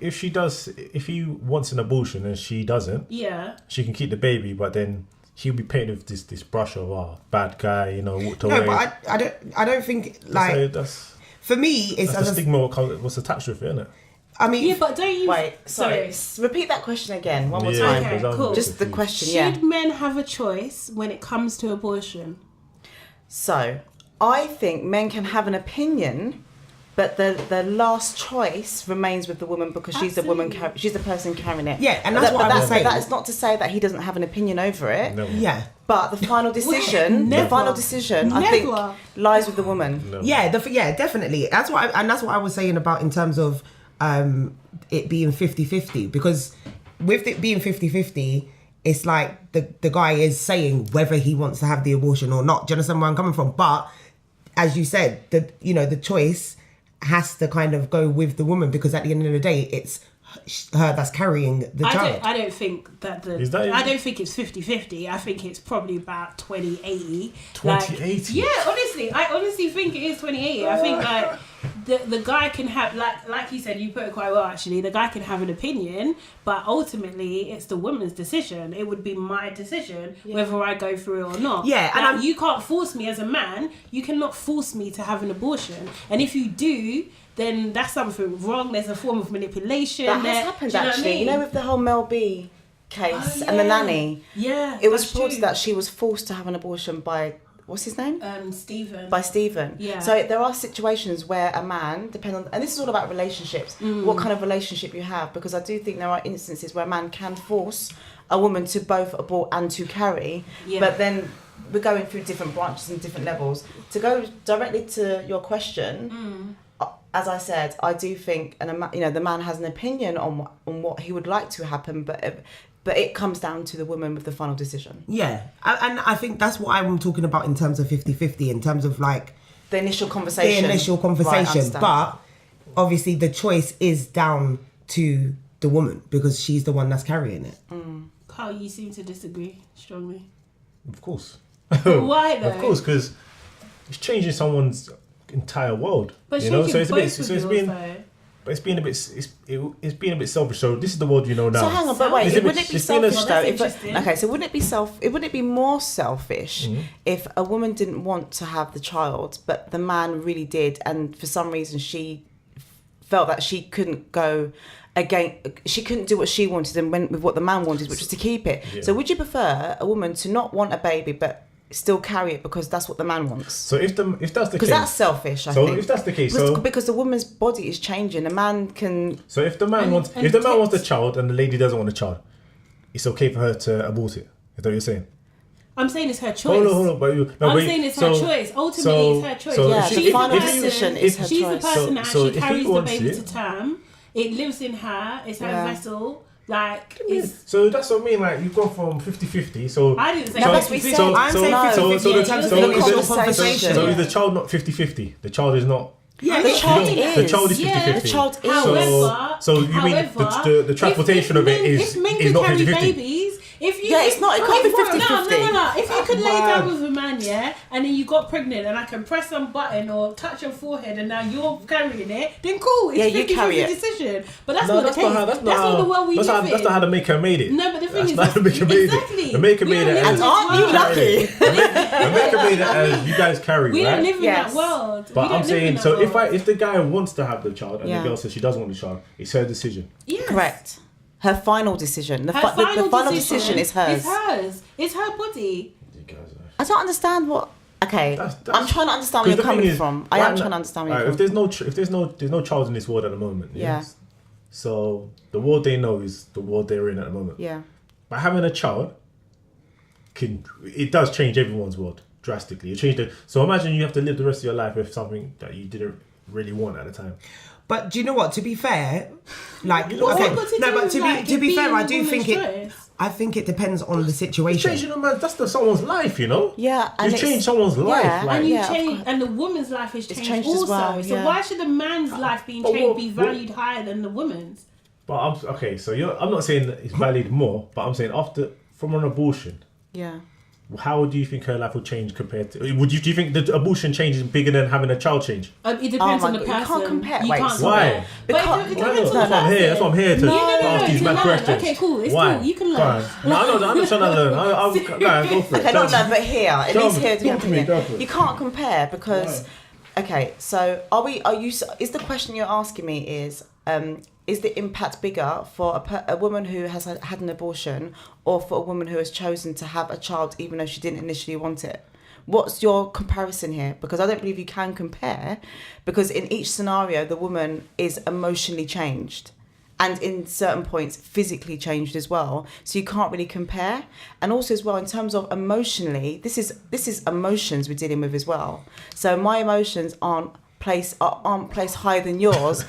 [SPEAKER 2] if she does, if he wants an abortion and she doesn't,
[SPEAKER 1] Yeah.
[SPEAKER 2] she can keep the baby, but then she'll be painted with this brush of bad guy, walked away.
[SPEAKER 3] No, but I don't think like
[SPEAKER 2] that's
[SPEAKER 3] for me it's
[SPEAKER 2] the stigma what's attached with it, isn't it?
[SPEAKER 3] I mean,
[SPEAKER 1] Yeah, but don't you...
[SPEAKER 4] Wait, sorry. Repeat that question again, one more
[SPEAKER 2] Yeah,
[SPEAKER 4] time.
[SPEAKER 1] Okay,
[SPEAKER 2] 'cause I'm
[SPEAKER 1] cool.
[SPEAKER 4] Just the
[SPEAKER 2] confused.
[SPEAKER 4] question,
[SPEAKER 1] Should
[SPEAKER 4] yeah.
[SPEAKER 1] men have a choice when it comes to abortion?
[SPEAKER 4] So, I think men can have an opinion, but the last choice remains with the woman because she's the woman,
[SPEAKER 1] Absolutely.
[SPEAKER 4] she's the person carrying it.
[SPEAKER 3] Yeah, and that's what I was saying.
[SPEAKER 4] But that is not to say that he doesn't have an opinion over it.
[SPEAKER 2] No.
[SPEAKER 3] yeah.
[SPEAKER 4] But the final decision,
[SPEAKER 1] Never.
[SPEAKER 4] I think,
[SPEAKER 1] Never.
[SPEAKER 4] lies with the woman.
[SPEAKER 2] No.
[SPEAKER 3] Yeah, definitely. That's what I was saying about in terms of it being 50-50, because with it being 50-50, it's like the guy is saying whether he wants to have the abortion or not. Do you understand where I'm coming from? But as you said, the choice has to kind of go with the woman, because at the end of the day, it's her that's carrying the child.
[SPEAKER 1] I don't think that
[SPEAKER 2] Is that
[SPEAKER 1] I don't think it's 50-50. I think it's probably about 20-80.
[SPEAKER 2] 20-80?
[SPEAKER 1] Yeah, honestly. I honestly think it is 20-80. I think like the guy can have like you said, you put it quite well actually, the guy can have an opinion, but ultimately it's the woman's decision. It would be my decision whether I go through it or not.
[SPEAKER 3] Yeah, and
[SPEAKER 1] you can't force me as a man, you cannot force me to have an abortion. And if you do, then that's something wrong. There's a form of manipulation.
[SPEAKER 4] That
[SPEAKER 1] there.
[SPEAKER 4] has happened
[SPEAKER 1] Do you know what I
[SPEAKER 4] actually.
[SPEAKER 1] mean?
[SPEAKER 4] With the whole Mel B case
[SPEAKER 1] Oh,
[SPEAKER 4] and the
[SPEAKER 1] yeah.
[SPEAKER 4] nanny.
[SPEAKER 1] Yeah,
[SPEAKER 4] It was
[SPEAKER 1] that's
[SPEAKER 4] reported
[SPEAKER 1] true.
[SPEAKER 4] that she was forced to have an abortion by, what's his name?
[SPEAKER 1] Stephen.
[SPEAKER 4] By Stephen.
[SPEAKER 1] Yeah.
[SPEAKER 4] So there are situations where a man, depending on, and this is all about relationships, what kind of relationship you have, because I do think there are instances where a man can force a woman to both abort and to carry,
[SPEAKER 1] Yeah.
[SPEAKER 4] but then we're going through different branches and different levels. To go directly to your question, as I said, I do think, the man has an opinion on what he would like to happen, but it comes down to the woman with the final decision.
[SPEAKER 3] Yeah, and I think that's what I'm talking about in terms of 50-50, in terms of like
[SPEAKER 4] The initial conversation.
[SPEAKER 3] the initial
[SPEAKER 4] Right, I
[SPEAKER 3] conversation.
[SPEAKER 4] understand.
[SPEAKER 3] But obviously the choice is down to the woman, because she's the one that's carrying it.
[SPEAKER 1] Carl, you seem to disagree strongly.
[SPEAKER 2] Of course.
[SPEAKER 1] Why though?
[SPEAKER 2] Of course, because it's changing someone's entire world.
[SPEAKER 1] But
[SPEAKER 2] you know,
[SPEAKER 1] changing
[SPEAKER 2] so it's a bit,
[SPEAKER 1] both
[SPEAKER 2] so
[SPEAKER 1] of
[SPEAKER 2] it's
[SPEAKER 1] yours,
[SPEAKER 2] been,
[SPEAKER 1] though.
[SPEAKER 2] but it's been a bit, it's been a bit selfish. So this is the world you know now.
[SPEAKER 4] So hang on, but wait,
[SPEAKER 2] Is it-
[SPEAKER 4] wouldn't it be
[SPEAKER 2] it's been a-
[SPEAKER 4] selfish
[SPEAKER 1] Well,
[SPEAKER 4] though?
[SPEAKER 1] that's interesting.
[SPEAKER 4] Okay, so wouldn't it be more selfish if a woman didn't want to have the child, but the man really did, and for some reason she felt that she couldn't go again, she couldn't do what she wanted and went with what the man wanted, which was to keep it.
[SPEAKER 2] Yeah.
[SPEAKER 4] So would you prefer a woman to not want a baby but still carry it because that's what the man wants?
[SPEAKER 2] So if that's the
[SPEAKER 4] Because
[SPEAKER 2] case,
[SPEAKER 4] that's selfish, I
[SPEAKER 2] so
[SPEAKER 4] think.
[SPEAKER 2] if that's the case,
[SPEAKER 4] because the woman's body is changing, a man can.
[SPEAKER 2] so if the man
[SPEAKER 1] And-
[SPEAKER 2] wants,
[SPEAKER 1] and
[SPEAKER 2] if the man wants the
[SPEAKER 1] tips-
[SPEAKER 2] child and the lady doesn't want the child, it's okay for her to abort it. Is that what you're saying?
[SPEAKER 1] I'm saying it's her choice.
[SPEAKER 2] Hold on, but
[SPEAKER 1] I'm saying it's her choice. Ultimately, it's her choice.
[SPEAKER 2] So
[SPEAKER 4] Yeah,
[SPEAKER 2] if
[SPEAKER 4] the
[SPEAKER 2] she-
[SPEAKER 4] final
[SPEAKER 2] if-
[SPEAKER 4] decision
[SPEAKER 2] if-
[SPEAKER 4] is her
[SPEAKER 1] She's
[SPEAKER 4] choice.
[SPEAKER 1] the person that
[SPEAKER 2] So
[SPEAKER 1] actually
[SPEAKER 2] if he
[SPEAKER 1] carries the
[SPEAKER 2] wants
[SPEAKER 1] baby
[SPEAKER 2] it-
[SPEAKER 1] to term. It lives in her. It's her
[SPEAKER 4] Yeah.
[SPEAKER 1] vessel. Like, it's...
[SPEAKER 2] So that's what I mean. Like you've gone from 50-50. So
[SPEAKER 1] I didn't say
[SPEAKER 4] No,
[SPEAKER 1] that.
[SPEAKER 4] that's what we said.
[SPEAKER 3] I'm saying 50-50 in terms of the
[SPEAKER 2] is the-
[SPEAKER 4] conversation.
[SPEAKER 2] So is the child not 50-50? The child is not.
[SPEAKER 3] Yeah,
[SPEAKER 4] The child
[SPEAKER 2] You don't-
[SPEAKER 4] is.
[SPEAKER 2] The child is
[SPEAKER 1] Yeah,
[SPEAKER 2] 50-50.
[SPEAKER 4] the child is.
[SPEAKER 2] So you mean the transportation of it is
[SPEAKER 1] if men
[SPEAKER 2] is
[SPEAKER 1] can
[SPEAKER 2] not
[SPEAKER 1] carry
[SPEAKER 2] 50-50?
[SPEAKER 1] babies, if you
[SPEAKER 4] Yeah, it's not- it can't be 50-50.
[SPEAKER 1] No. If you could lay
[SPEAKER 3] Wow.
[SPEAKER 1] down with a man, yeah, and then you got pregnant, and I can press some button or touch your forehead, and now you're carrying it, then cool. It's
[SPEAKER 4] Yeah, you
[SPEAKER 1] 50-50
[SPEAKER 4] carry it.
[SPEAKER 1] decision. But that's
[SPEAKER 2] No,
[SPEAKER 1] not
[SPEAKER 2] that's
[SPEAKER 1] the case.
[SPEAKER 2] not how.
[SPEAKER 1] That's not the world we live in.
[SPEAKER 2] That's not how the maker made it.
[SPEAKER 1] No, but the thing
[SPEAKER 2] That's
[SPEAKER 1] is,
[SPEAKER 2] not how the maker made it.
[SPEAKER 1] exactly.
[SPEAKER 2] The maker
[SPEAKER 1] We
[SPEAKER 2] made
[SPEAKER 1] don't
[SPEAKER 2] it
[SPEAKER 1] live
[SPEAKER 2] as.
[SPEAKER 1] in this
[SPEAKER 4] Aren't you
[SPEAKER 1] world.
[SPEAKER 4] lucky?
[SPEAKER 2] The maker made it as you guys carry,
[SPEAKER 1] We
[SPEAKER 2] right?
[SPEAKER 1] don't live in
[SPEAKER 4] Yes.
[SPEAKER 1] that world. We
[SPEAKER 2] But
[SPEAKER 1] don't
[SPEAKER 2] I'm
[SPEAKER 1] live in
[SPEAKER 2] saying,
[SPEAKER 1] that
[SPEAKER 2] so
[SPEAKER 1] world.
[SPEAKER 2] if the guy wants to have the child and
[SPEAKER 4] Yeah.
[SPEAKER 2] the girl says she doesn't want the child, it's her decision.
[SPEAKER 1] Yes.
[SPEAKER 4] Correct. Her final decision. The
[SPEAKER 1] Her
[SPEAKER 4] final decision is hers.
[SPEAKER 1] It's hers. It's her body.
[SPEAKER 2] You guys are.
[SPEAKER 4] I don't understand what. Okay,
[SPEAKER 2] That's-
[SPEAKER 4] I'm trying to understand where you're
[SPEAKER 2] Because the thing
[SPEAKER 4] coming
[SPEAKER 2] is,
[SPEAKER 4] from. I
[SPEAKER 2] right
[SPEAKER 4] am
[SPEAKER 2] now-
[SPEAKER 4] trying to understand where
[SPEAKER 2] alright,
[SPEAKER 4] you're
[SPEAKER 2] if
[SPEAKER 4] coming
[SPEAKER 2] there's no child in this world at the moment.
[SPEAKER 4] Yeah.
[SPEAKER 2] So the world they know is the world they're in at the moment.
[SPEAKER 4] from. Yeah.
[SPEAKER 2] By having a child, it does change everyone's world drastically. It changed it. So imagine you have to live the rest of your life with something that you didn't really want at the time.
[SPEAKER 3] But do you know what? To be fair, like
[SPEAKER 1] What's
[SPEAKER 3] okay,
[SPEAKER 1] that got to
[SPEAKER 3] no,
[SPEAKER 1] do
[SPEAKER 3] but
[SPEAKER 1] with, like,
[SPEAKER 3] to be
[SPEAKER 1] it
[SPEAKER 3] fair,
[SPEAKER 1] being
[SPEAKER 3] I
[SPEAKER 1] a
[SPEAKER 3] do think
[SPEAKER 1] woman's
[SPEAKER 3] it.
[SPEAKER 1] choice?
[SPEAKER 3] I think it depends on the
[SPEAKER 2] It's
[SPEAKER 3] situation.
[SPEAKER 2] changing a man. That's someone's life, you know.
[SPEAKER 4] Yeah, and
[SPEAKER 2] You
[SPEAKER 4] it's-
[SPEAKER 2] change someone's life.
[SPEAKER 4] yeah,
[SPEAKER 2] Like,
[SPEAKER 1] And you
[SPEAKER 4] Yeah, of
[SPEAKER 1] change,
[SPEAKER 4] course.
[SPEAKER 1] and the woman's life has changed,
[SPEAKER 4] changed as
[SPEAKER 1] also.
[SPEAKER 4] well,
[SPEAKER 1] So
[SPEAKER 4] yeah.
[SPEAKER 1] why should the man's life being
[SPEAKER 2] But
[SPEAKER 1] changed
[SPEAKER 2] what-
[SPEAKER 1] be
[SPEAKER 2] what-
[SPEAKER 1] valued higher than the woman's?
[SPEAKER 2] but I'm okay. So I'm not saying that it's valued more, but I'm saying from an abortion.
[SPEAKER 4] Yeah.
[SPEAKER 2] how do you think her life will change compared to? Do you think the abortion change is bigger than having a child change?
[SPEAKER 1] It depends on the
[SPEAKER 4] God,
[SPEAKER 1] person.
[SPEAKER 4] you can't compare.
[SPEAKER 1] You
[SPEAKER 4] Wait,
[SPEAKER 1] can't
[SPEAKER 2] why?
[SPEAKER 1] compare. But it
[SPEAKER 2] Why?
[SPEAKER 1] depends on
[SPEAKER 2] That's
[SPEAKER 1] the
[SPEAKER 2] what I'm here. That's what I'm here to ask these
[SPEAKER 1] you
[SPEAKER 2] mad
[SPEAKER 1] learn.
[SPEAKER 2] questions.
[SPEAKER 1] Okay, cool. It's
[SPEAKER 2] Why?
[SPEAKER 1] cool. You can
[SPEAKER 2] Go
[SPEAKER 1] learn.
[SPEAKER 2] on. No, I'm just trying to learn. I'll go for it.
[SPEAKER 4] Okay, not that, but here, at
[SPEAKER 2] Tell
[SPEAKER 4] least
[SPEAKER 2] me,
[SPEAKER 4] here,
[SPEAKER 2] talk to me, go for it.
[SPEAKER 4] you can't compare because, okay, so is the question you're asking me is the impact bigger for a woman who has had an abortion or for a woman who has chosen to have a child even though she didn't initially want it? What's your comparison here? Because I don't believe you can compare, because in each scenario, the woman is emotionally changed and in certain points physically changed as well. So you can't really compare. And also as well, in terms of emotionally, this is emotions we're dealing with as well. So my emotions aren't placed higher than yours.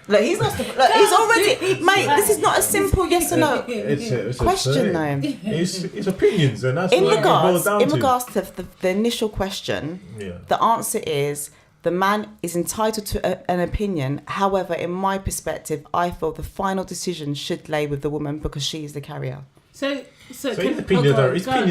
[SPEAKER 4] Look, he's lost. Look, he's already, mate. This is not a simple yes or no
[SPEAKER 2] It's
[SPEAKER 4] question, though.
[SPEAKER 2] It's opinions, and that's
[SPEAKER 4] In
[SPEAKER 2] what it boils down to.
[SPEAKER 4] regards to the initial question,
[SPEAKER 2] Yeah.
[SPEAKER 4] the answer is the man is entitled to an opinion. However, in my perspective, I feel the final decision should lay with the woman because she is the carrier.
[SPEAKER 1] So
[SPEAKER 2] So his opinion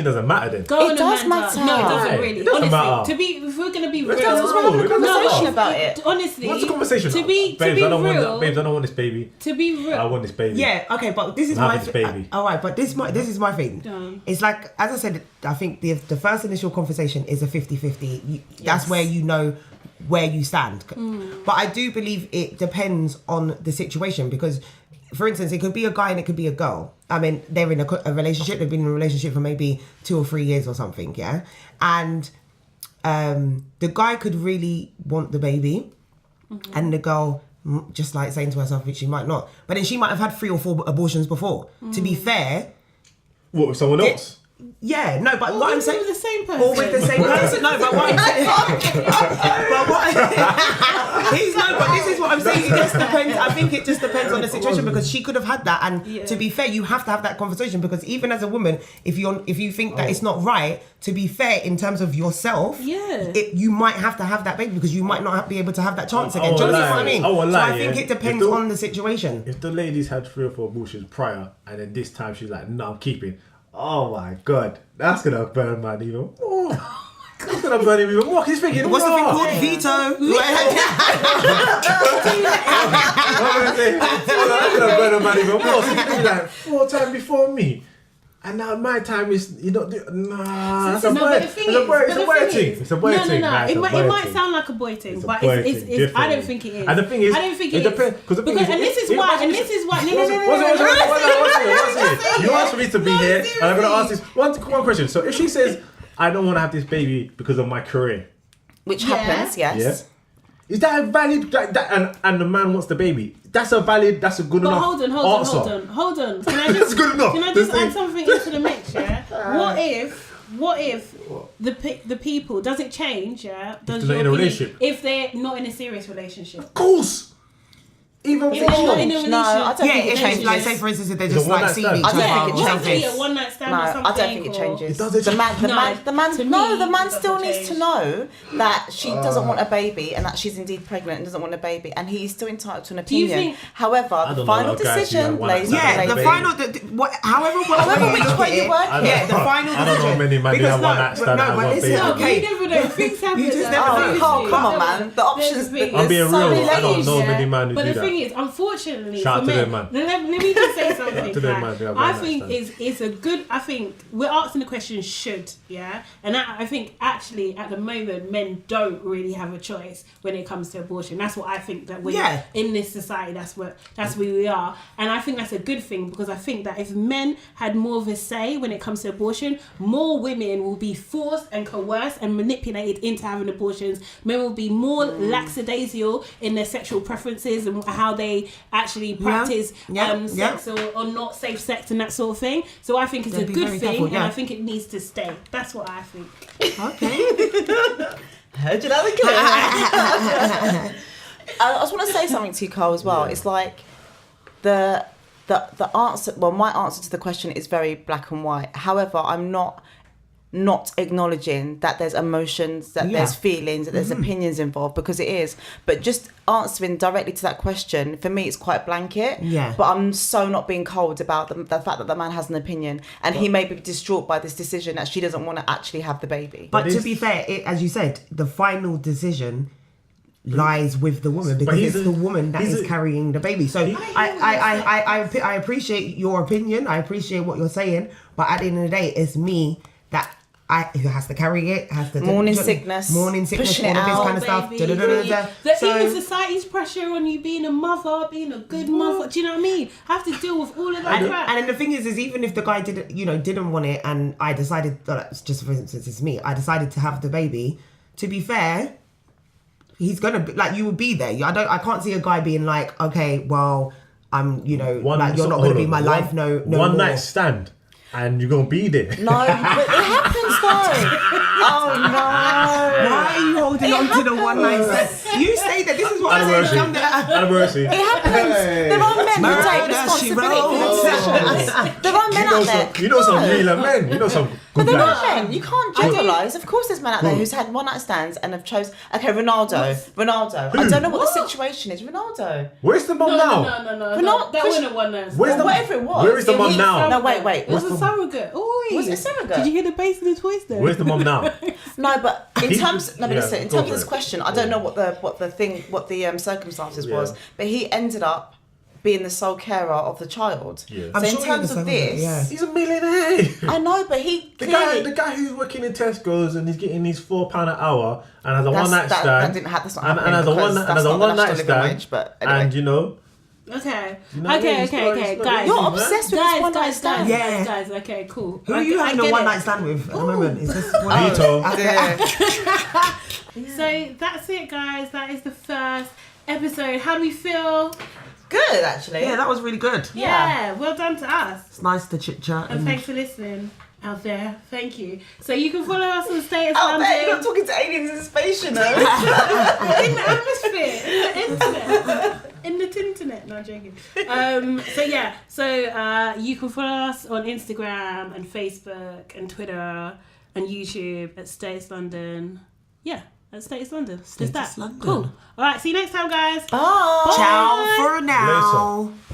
[SPEAKER 2] doesn't matter then.
[SPEAKER 1] Go on,
[SPEAKER 4] It does
[SPEAKER 1] Amanda.
[SPEAKER 4] matter.
[SPEAKER 1] No, it
[SPEAKER 2] Right.
[SPEAKER 1] doesn't really.
[SPEAKER 2] It doesn't
[SPEAKER 1] Honestly,
[SPEAKER 2] matter.
[SPEAKER 1] if we're gonna be real,
[SPEAKER 2] Let's have a
[SPEAKER 4] conversation about it.
[SPEAKER 1] Honestly,
[SPEAKER 2] What's the conversation?
[SPEAKER 1] To be
[SPEAKER 2] babes, I don't
[SPEAKER 1] real,
[SPEAKER 2] want babes, I don't want this baby.
[SPEAKER 1] to be real,
[SPEAKER 2] I want this baby.
[SPEAKER 3] Yeah, okay, but this is
[SPEAKER 2] I'm
[SPEAKER 3] my
[SPEAKER 2] having this baby.
[SPEAKER 3] all right, but this is my thing.
[SPEAKER 1] Done.
[SPEAKER 3] It's like, as I said, I think the first initial conversation is a 50-50. That's where you know where you stand. But I do believe it depends on the situation, because, for instance, it could be a guy and it could be a girl. I mean, they're in a relationship. They've been in a relationship for maybe 2 or 3 years or something, yeah? And the guy could really want the baby, and the girl, just like saying to herself, which she might not. But then she might have had 3 or 4 abortions before. To be fair,
[SPEAKER 2] What, with someone else?
[SPEAKER 3] yeah, no, but
[SPEAKER 1] Or
[SPEAKER 3] what I'm
[SPEAKER 1] with
[SPEAKER 3] saying...
[SPEAKER 1] the same person.
[SPEAKER 3] Or with the same person. No, but what I'm saying... but this is what I'm saying. It just depends. I think it just depends on the situation, because she could have had that. And to be fair, you have to have that conversation, because even as a woman, if you think that it's not right, to be fair, in terms of yourself, you might have to have that baby, because you might not be able to have that chance again. Do you understand what I mean? So I think it depends on the situation.
[SPEAKER 2] If the lady's had 3 or 4 abortions prior, and then this time she's like, no, I'm keeping. Oh my God, that's gonna burn man even more. That's gonna burn him even more. He's thinking,
[SPEAKER 3] What's the thing
[SPEAKER 2] "Wow."
[SPEAKER 3] called? Veto.
[SPEAKER 2] That's gonna burn a man even more. So you can be like 4 times before me. And now my time is, you don't do, nah, that's a boy thing. It's a boy thing.
[SPEAKER 1] No. It might
[SPEAKER 2] thing.
[SPEAKER 1] sound like a boy thing,
[SPEAKER 2] It's a
[SPEAKER 1] but
[SPEAKER 2] boy
[SPEAKER 1] it's
[SPEAKER 2] thing,
[SPEAKER 1] I don't think it is.
[SPEAKER 2] And the thing is,
[SPEAKER 1] I don't think
[SPEAKER 2] it
[SPEAKER 1] it is.
[SPEAKER 2] depends. Because
[SPEAKER 1] And this is why. No.
[SPEAKER 2] You asked me to be here, and I'm gonna ask this one question. So if she says, I don't want to have this baby because of my career,
[SPEAKER 4] Which happens, yes.
[SPEAKER 2] yeah, is that a valid? And the man wants the baby. That's a good
[SPEAKER 1] But
[SPEAKER 2] enough
[SPEAKER 1] hold
[SPEAKER 2] answer.
[SPEAKER 1] on. Can I just,
[SPEAKER 2] That's good enough.
[SPEAKER 1] Can I just add something into the mix? Yeah. What if the people, does it change? Yeah. Does
[SPEAKER 2] they're not in a relationship.
[SPEAKER 1] If they're not in a serious relationship?
[SPEAKER 2] Of course. Even
[SPEAKER 1] If they're not in a
[SPEAKER 2] more.
[SPEAKER 1] relationship,
[SPEAKER 4] No, I don't think it
[SPEAKER 3] It
[SPEAKER 4] changes.
[SPEAKER 3] like, say for instance, if they're
[SPEAKER 2] It's
[SPEAKER 3] just
[SPEAKER 2] a
[SPEAKER 3] like
[SPEAKER 2] one-night
[SPEAKER 3] seeing
[SPEAKER 2] stand.
[SPEAKER 3] each
[SPEAKER 4] I don't
[SPEAKER 3] other
[SPEAKER 4] think it
[SPEAKER 3] or
[SPEAKER 4] changes.
[SPEAKER 3] something.
[SPEAKER 1] a one night stand
[SPEAKER 4] No,
[SPEAKER 1] or
[SPEAKER 4] I
[SPEAKER 1] something.
[SPEAKER 4] don't think it changes.
[SPEAKER 2] It doesn't
[SPEAKER 4] The
[SPEAKER 2] change.
[SPEAKER 4] man
[SPEAKER 1] To me,
[SPEAKER 4] still
[SPEAKER 1] it
[SPEAKER 4] needs
[SPEAKER 1] doesn't
[SPEAKER 4] to know that she doesn't want a baby and that she's indeed pregnant and doesn't want a baby, and he is still entitled to an
[SPEAKER 1] Do you
[SPEAKER 4] opinion.
[SPEAKER 1] think-
[SPEAKER 4] However,
[SPEAKER 2] I
[SPEAKER 4] the
[SPEAKER 2] don't know
[SPEAKER 4] final
[SPEAKER 2] about guys who
[SPEAKER 4] decision
[SPEAKER 2] like one
[SPEAKER 4] lays
[SPEAKER 2] night
[SPEAKER 4] with
[SPEAKER 3] Yeah,
[SPEAKER 4] the
[SPEAKER 3] the
[SPEAKER 4] lady.
[SPEAKER 3] final, however which
[SPEAKER 4] way you work
[SPEAKER 2] I
[SPEAKER 4] it.
[SPEAKER 3] Yeah, the final
[SPEAKER 2] I don't know
[SPEAKER 3] decision.
[SPEAKER 2] many men
[SPEAKER 3] Because
[SPEAKER 2] have one night stand and one
[SPEAKER 3] listen,
[SPEAKER 2] baby.
[SPEAKER 1] No,
[SPEAKER 3] okay.
[SPEAKER 1] you never know. Things happen.
[SPEAKER 3] You just
[SPEAKER 1] though.
[SPEAKER 3] never know.
[SPEAKER 1] Seriously.
[SPEAKER 4] Come on, man. The options.
[SPEAKER 1] There's
[SPEAKER 2] I'm being
[SPEAKER 4] so
[SPEAKER 2] real.
[SPEAKER 4] many
[SPEAKER 2] I don't
[SPEAKER 4] ladies,
[SPEAKER 2] know
[SPEAKER 1] yeah.
[SPEAKER 2] many men who
[SPEAKER 1] But
[SPEAKER 2] do
[SPEAKER 1] the
[SPEAKER 2] that.
[SPEAKER 1] thing is, unfortunately,
[SPEAKER 2] Shout out
[SPEAKER 1] for
[SPEAKER 2] to
[SPEAKER 1] men,
[SPEAKER 2] them, man.
[SPEAKER 1] let me just say something.
[SPEAKER 2] To them,
[SPEAKER 1] right?
[SPEAKER 2] man, they have
[SPEAKER 1] I
[SPEAKER 2] one
[SPEAKER 1] think
[SPEAKER 2] night stand.
[SPEAKER 1] it's a good. I think we're asking the question should, yeah, and I think actually at the moment men don't really have a choice when it comes to abortion. That's what I think that we in this society. That's where we are, and I think that's a good thing, because I think that if men had more of a say when it comes to abortion, more women will be forced and coerced and manipulated into having abortions. Men will be more lackadaisical in their sexual preferences and how they actually practice sex or not safe sex and that sort of thing. So I think it's a good thing, and I think it needs to stay. That's what I think.
[SPEAKER 3] Okay.
[SPEAKER 4] Heard you loud and clear. I just want to say something to you, Carl, as well.
[SPEAKER 2] Yeah.
[SPEAKER 4] It's like the answer. Well, my answer to the question is very black and white. However, I'm not not acknowledging that there's emotions, that there's feelings, that there's opinions involved, because it is. But just answering directly to that question, for me, it's quite blanket.
[SPEAKER 3] Yeah.
[SPEAKER 4] But I'm so not being cold about the fact that the man has an opinion, and he may be distraught by this decision that she doesn't want to actually have the baby.
[SPEAKER 3] But to be fair, as you said, the final decision lies with the woman, because it's the woman that is carrying the baby. So I appreciate your opinion. I appreciate what you're saying. But at the end of the day, it's me who has to carry it, has to
[SPEAKER 4] morning sickness,
[SPEAKER 3] all of
[SPEAKER 4] pushing
[SPEAKER 3] this
[SPEAKER 4] it out,
[SPEAKER 3] kind of stuff.
[SPEAKER 1] Even society's pressure on you being a mother, being a good mother. Do you know what I mean? Have to deal with all of that crap.
[SPEAKER 3] And then the thing is even if the guy didn't want it, and I decided, just for instance, it's me, I decided to have the baby. To be fair, he's gonna be like, you would be there. I can't see a guy being like, okay, well, I'm, you're not gonna be my life. No
[SPEAKER 2] one
[SPEAKER 3] more.
[SPEAKER 2] night stand. And you're gonna be there.
[SPEAKER 4] No, but it happens though. Oh no!
[SPEAKER 3] Why are you holding on to the one night stand? You say that this is what I'm saying.
[SPEAKER 2] Anniversary.
[SPEAKER 4] It happens. There are men who take responsibility for their decisions. There are men out there.
[SPEAKER 2] You know some real men. You know some
[SPEAKER 4] But
[SPEAKER 2] good
[SPEAKER 4] there
[SPEAKER 2] guys.
[SPEAKER 4] are men. You can't generalise. Of course, there's men out there who's had one night stands and have chose. Okay, Ronaldo. I don't know what the situation is. Ronaldo.
[SPEAKER 2] Where's the mum now?
[SPEAKER 1] No. That wasn't one nurse.
[SPEAKER 4] Whatever it was.
[SPEAKER 2] Where is the mum now?
[SPEAKER 4] No, wait.
[SPEAKER 1] It was a surrogate.
[SPEAKER 4] Was it a surrogate?
[SPEAKER 1] Did you hear the bass in the voice there?
[SPEAKER 2] Where's the mum now?
[SPEAKER 4] No, but in terms. No, but
[SPEAKER 2] Yeah,
[SPEAKER 4] listen. In
[SPEAKER 2] go
[SPEAKER 4] terms
[SPEAKER 2] for
[SPEAKER 4] of this
[SPEAKER 2] it.
[SPEAKER 4] question, I don't know what the circumstances was, but he ended up being the sole carer of the child.
[SPEAKER 2] Yeah.
[SPEAKER 4] So
[SPEAKER 3] I'm
[SPEAKER 4] in
[SPEAKER 3] sure he
[SPEAKER 4] terms of
[SPEAKER 3] understands
[SPEAKER 4] this,
[SPEAKER 3] that, yeah.
[SPEAKER 2] He's a millionaire.
[SPEAKER 4] I know, but he
[SPEAKER 2] The
[SPEAKER 4] clearly.
[SPEAKER 2] guy who's working in Tesco's and he's getting his £4 an hour and has a one night stand.
[SPEAKER 4] That didn't happen. That's not happening.
[SPEAKER 2] And has a
[SPEAKER 4] because
[SPEAKER 2] one
[SPEAKER 4] that's not the
[SPEAKER 2] night
[SPEAKER 4] national living
[SPEAKER 2] stand.
[SPEAKER 4] wage, but anyway.
[SPEAKER 2] And you know.
[SPEAKER 1] Okay.
[SPEAKER 2] You know what I mean? It's not
[SPEAKER 1] Guys.
[SPEAKER 4] You're
[SPEAKER 2] easy, man.
[SPEAKER 4] obsessed with this one night
[SPEAKER 1] Guys.
[SPEAKER 4] stand.
[SPEAKER 3] Yeah.
[SPEAKER 1] Guys. Okay, cool.
[SPEAKER 3] Who are you having a one night stand with at the moment? Is this what
[SPEAKER 2] Vito.
[SPEAKER 1] So that's it, guys. That is the first episode. How do we feel?
[SPEAKER 4] Good, actually.
[SPEAKER 3] Yeah, that was really good.
[SPEAKER 1] Yeah, well done to us.
[SPEAKER 3] It's nice to chit chat.
[SPEAKER 1] And thanks for listening out there. Thank you. So you can follow us on Status
[SPEAKER 4] Out
[SPEAKER 1] London.
[SPEAKER 4] there, you're not talking to aliens in space, you know.
[SPEAKER 1] In the atmosphere, in the internet, in the tinternet. No, I'm joking. So you can follow us on Instagram and Facebook and Twitter and YouTube at Status London. Yeah, at Status London. Just that.
[SPEAKER 3] London.
[SPEAKER 1] Cool. All right. See you next time, guys.
[SPEAKER 4] Bye.
[SPEAKER 3] Ciao for now.
[SPEAKER 2] Later.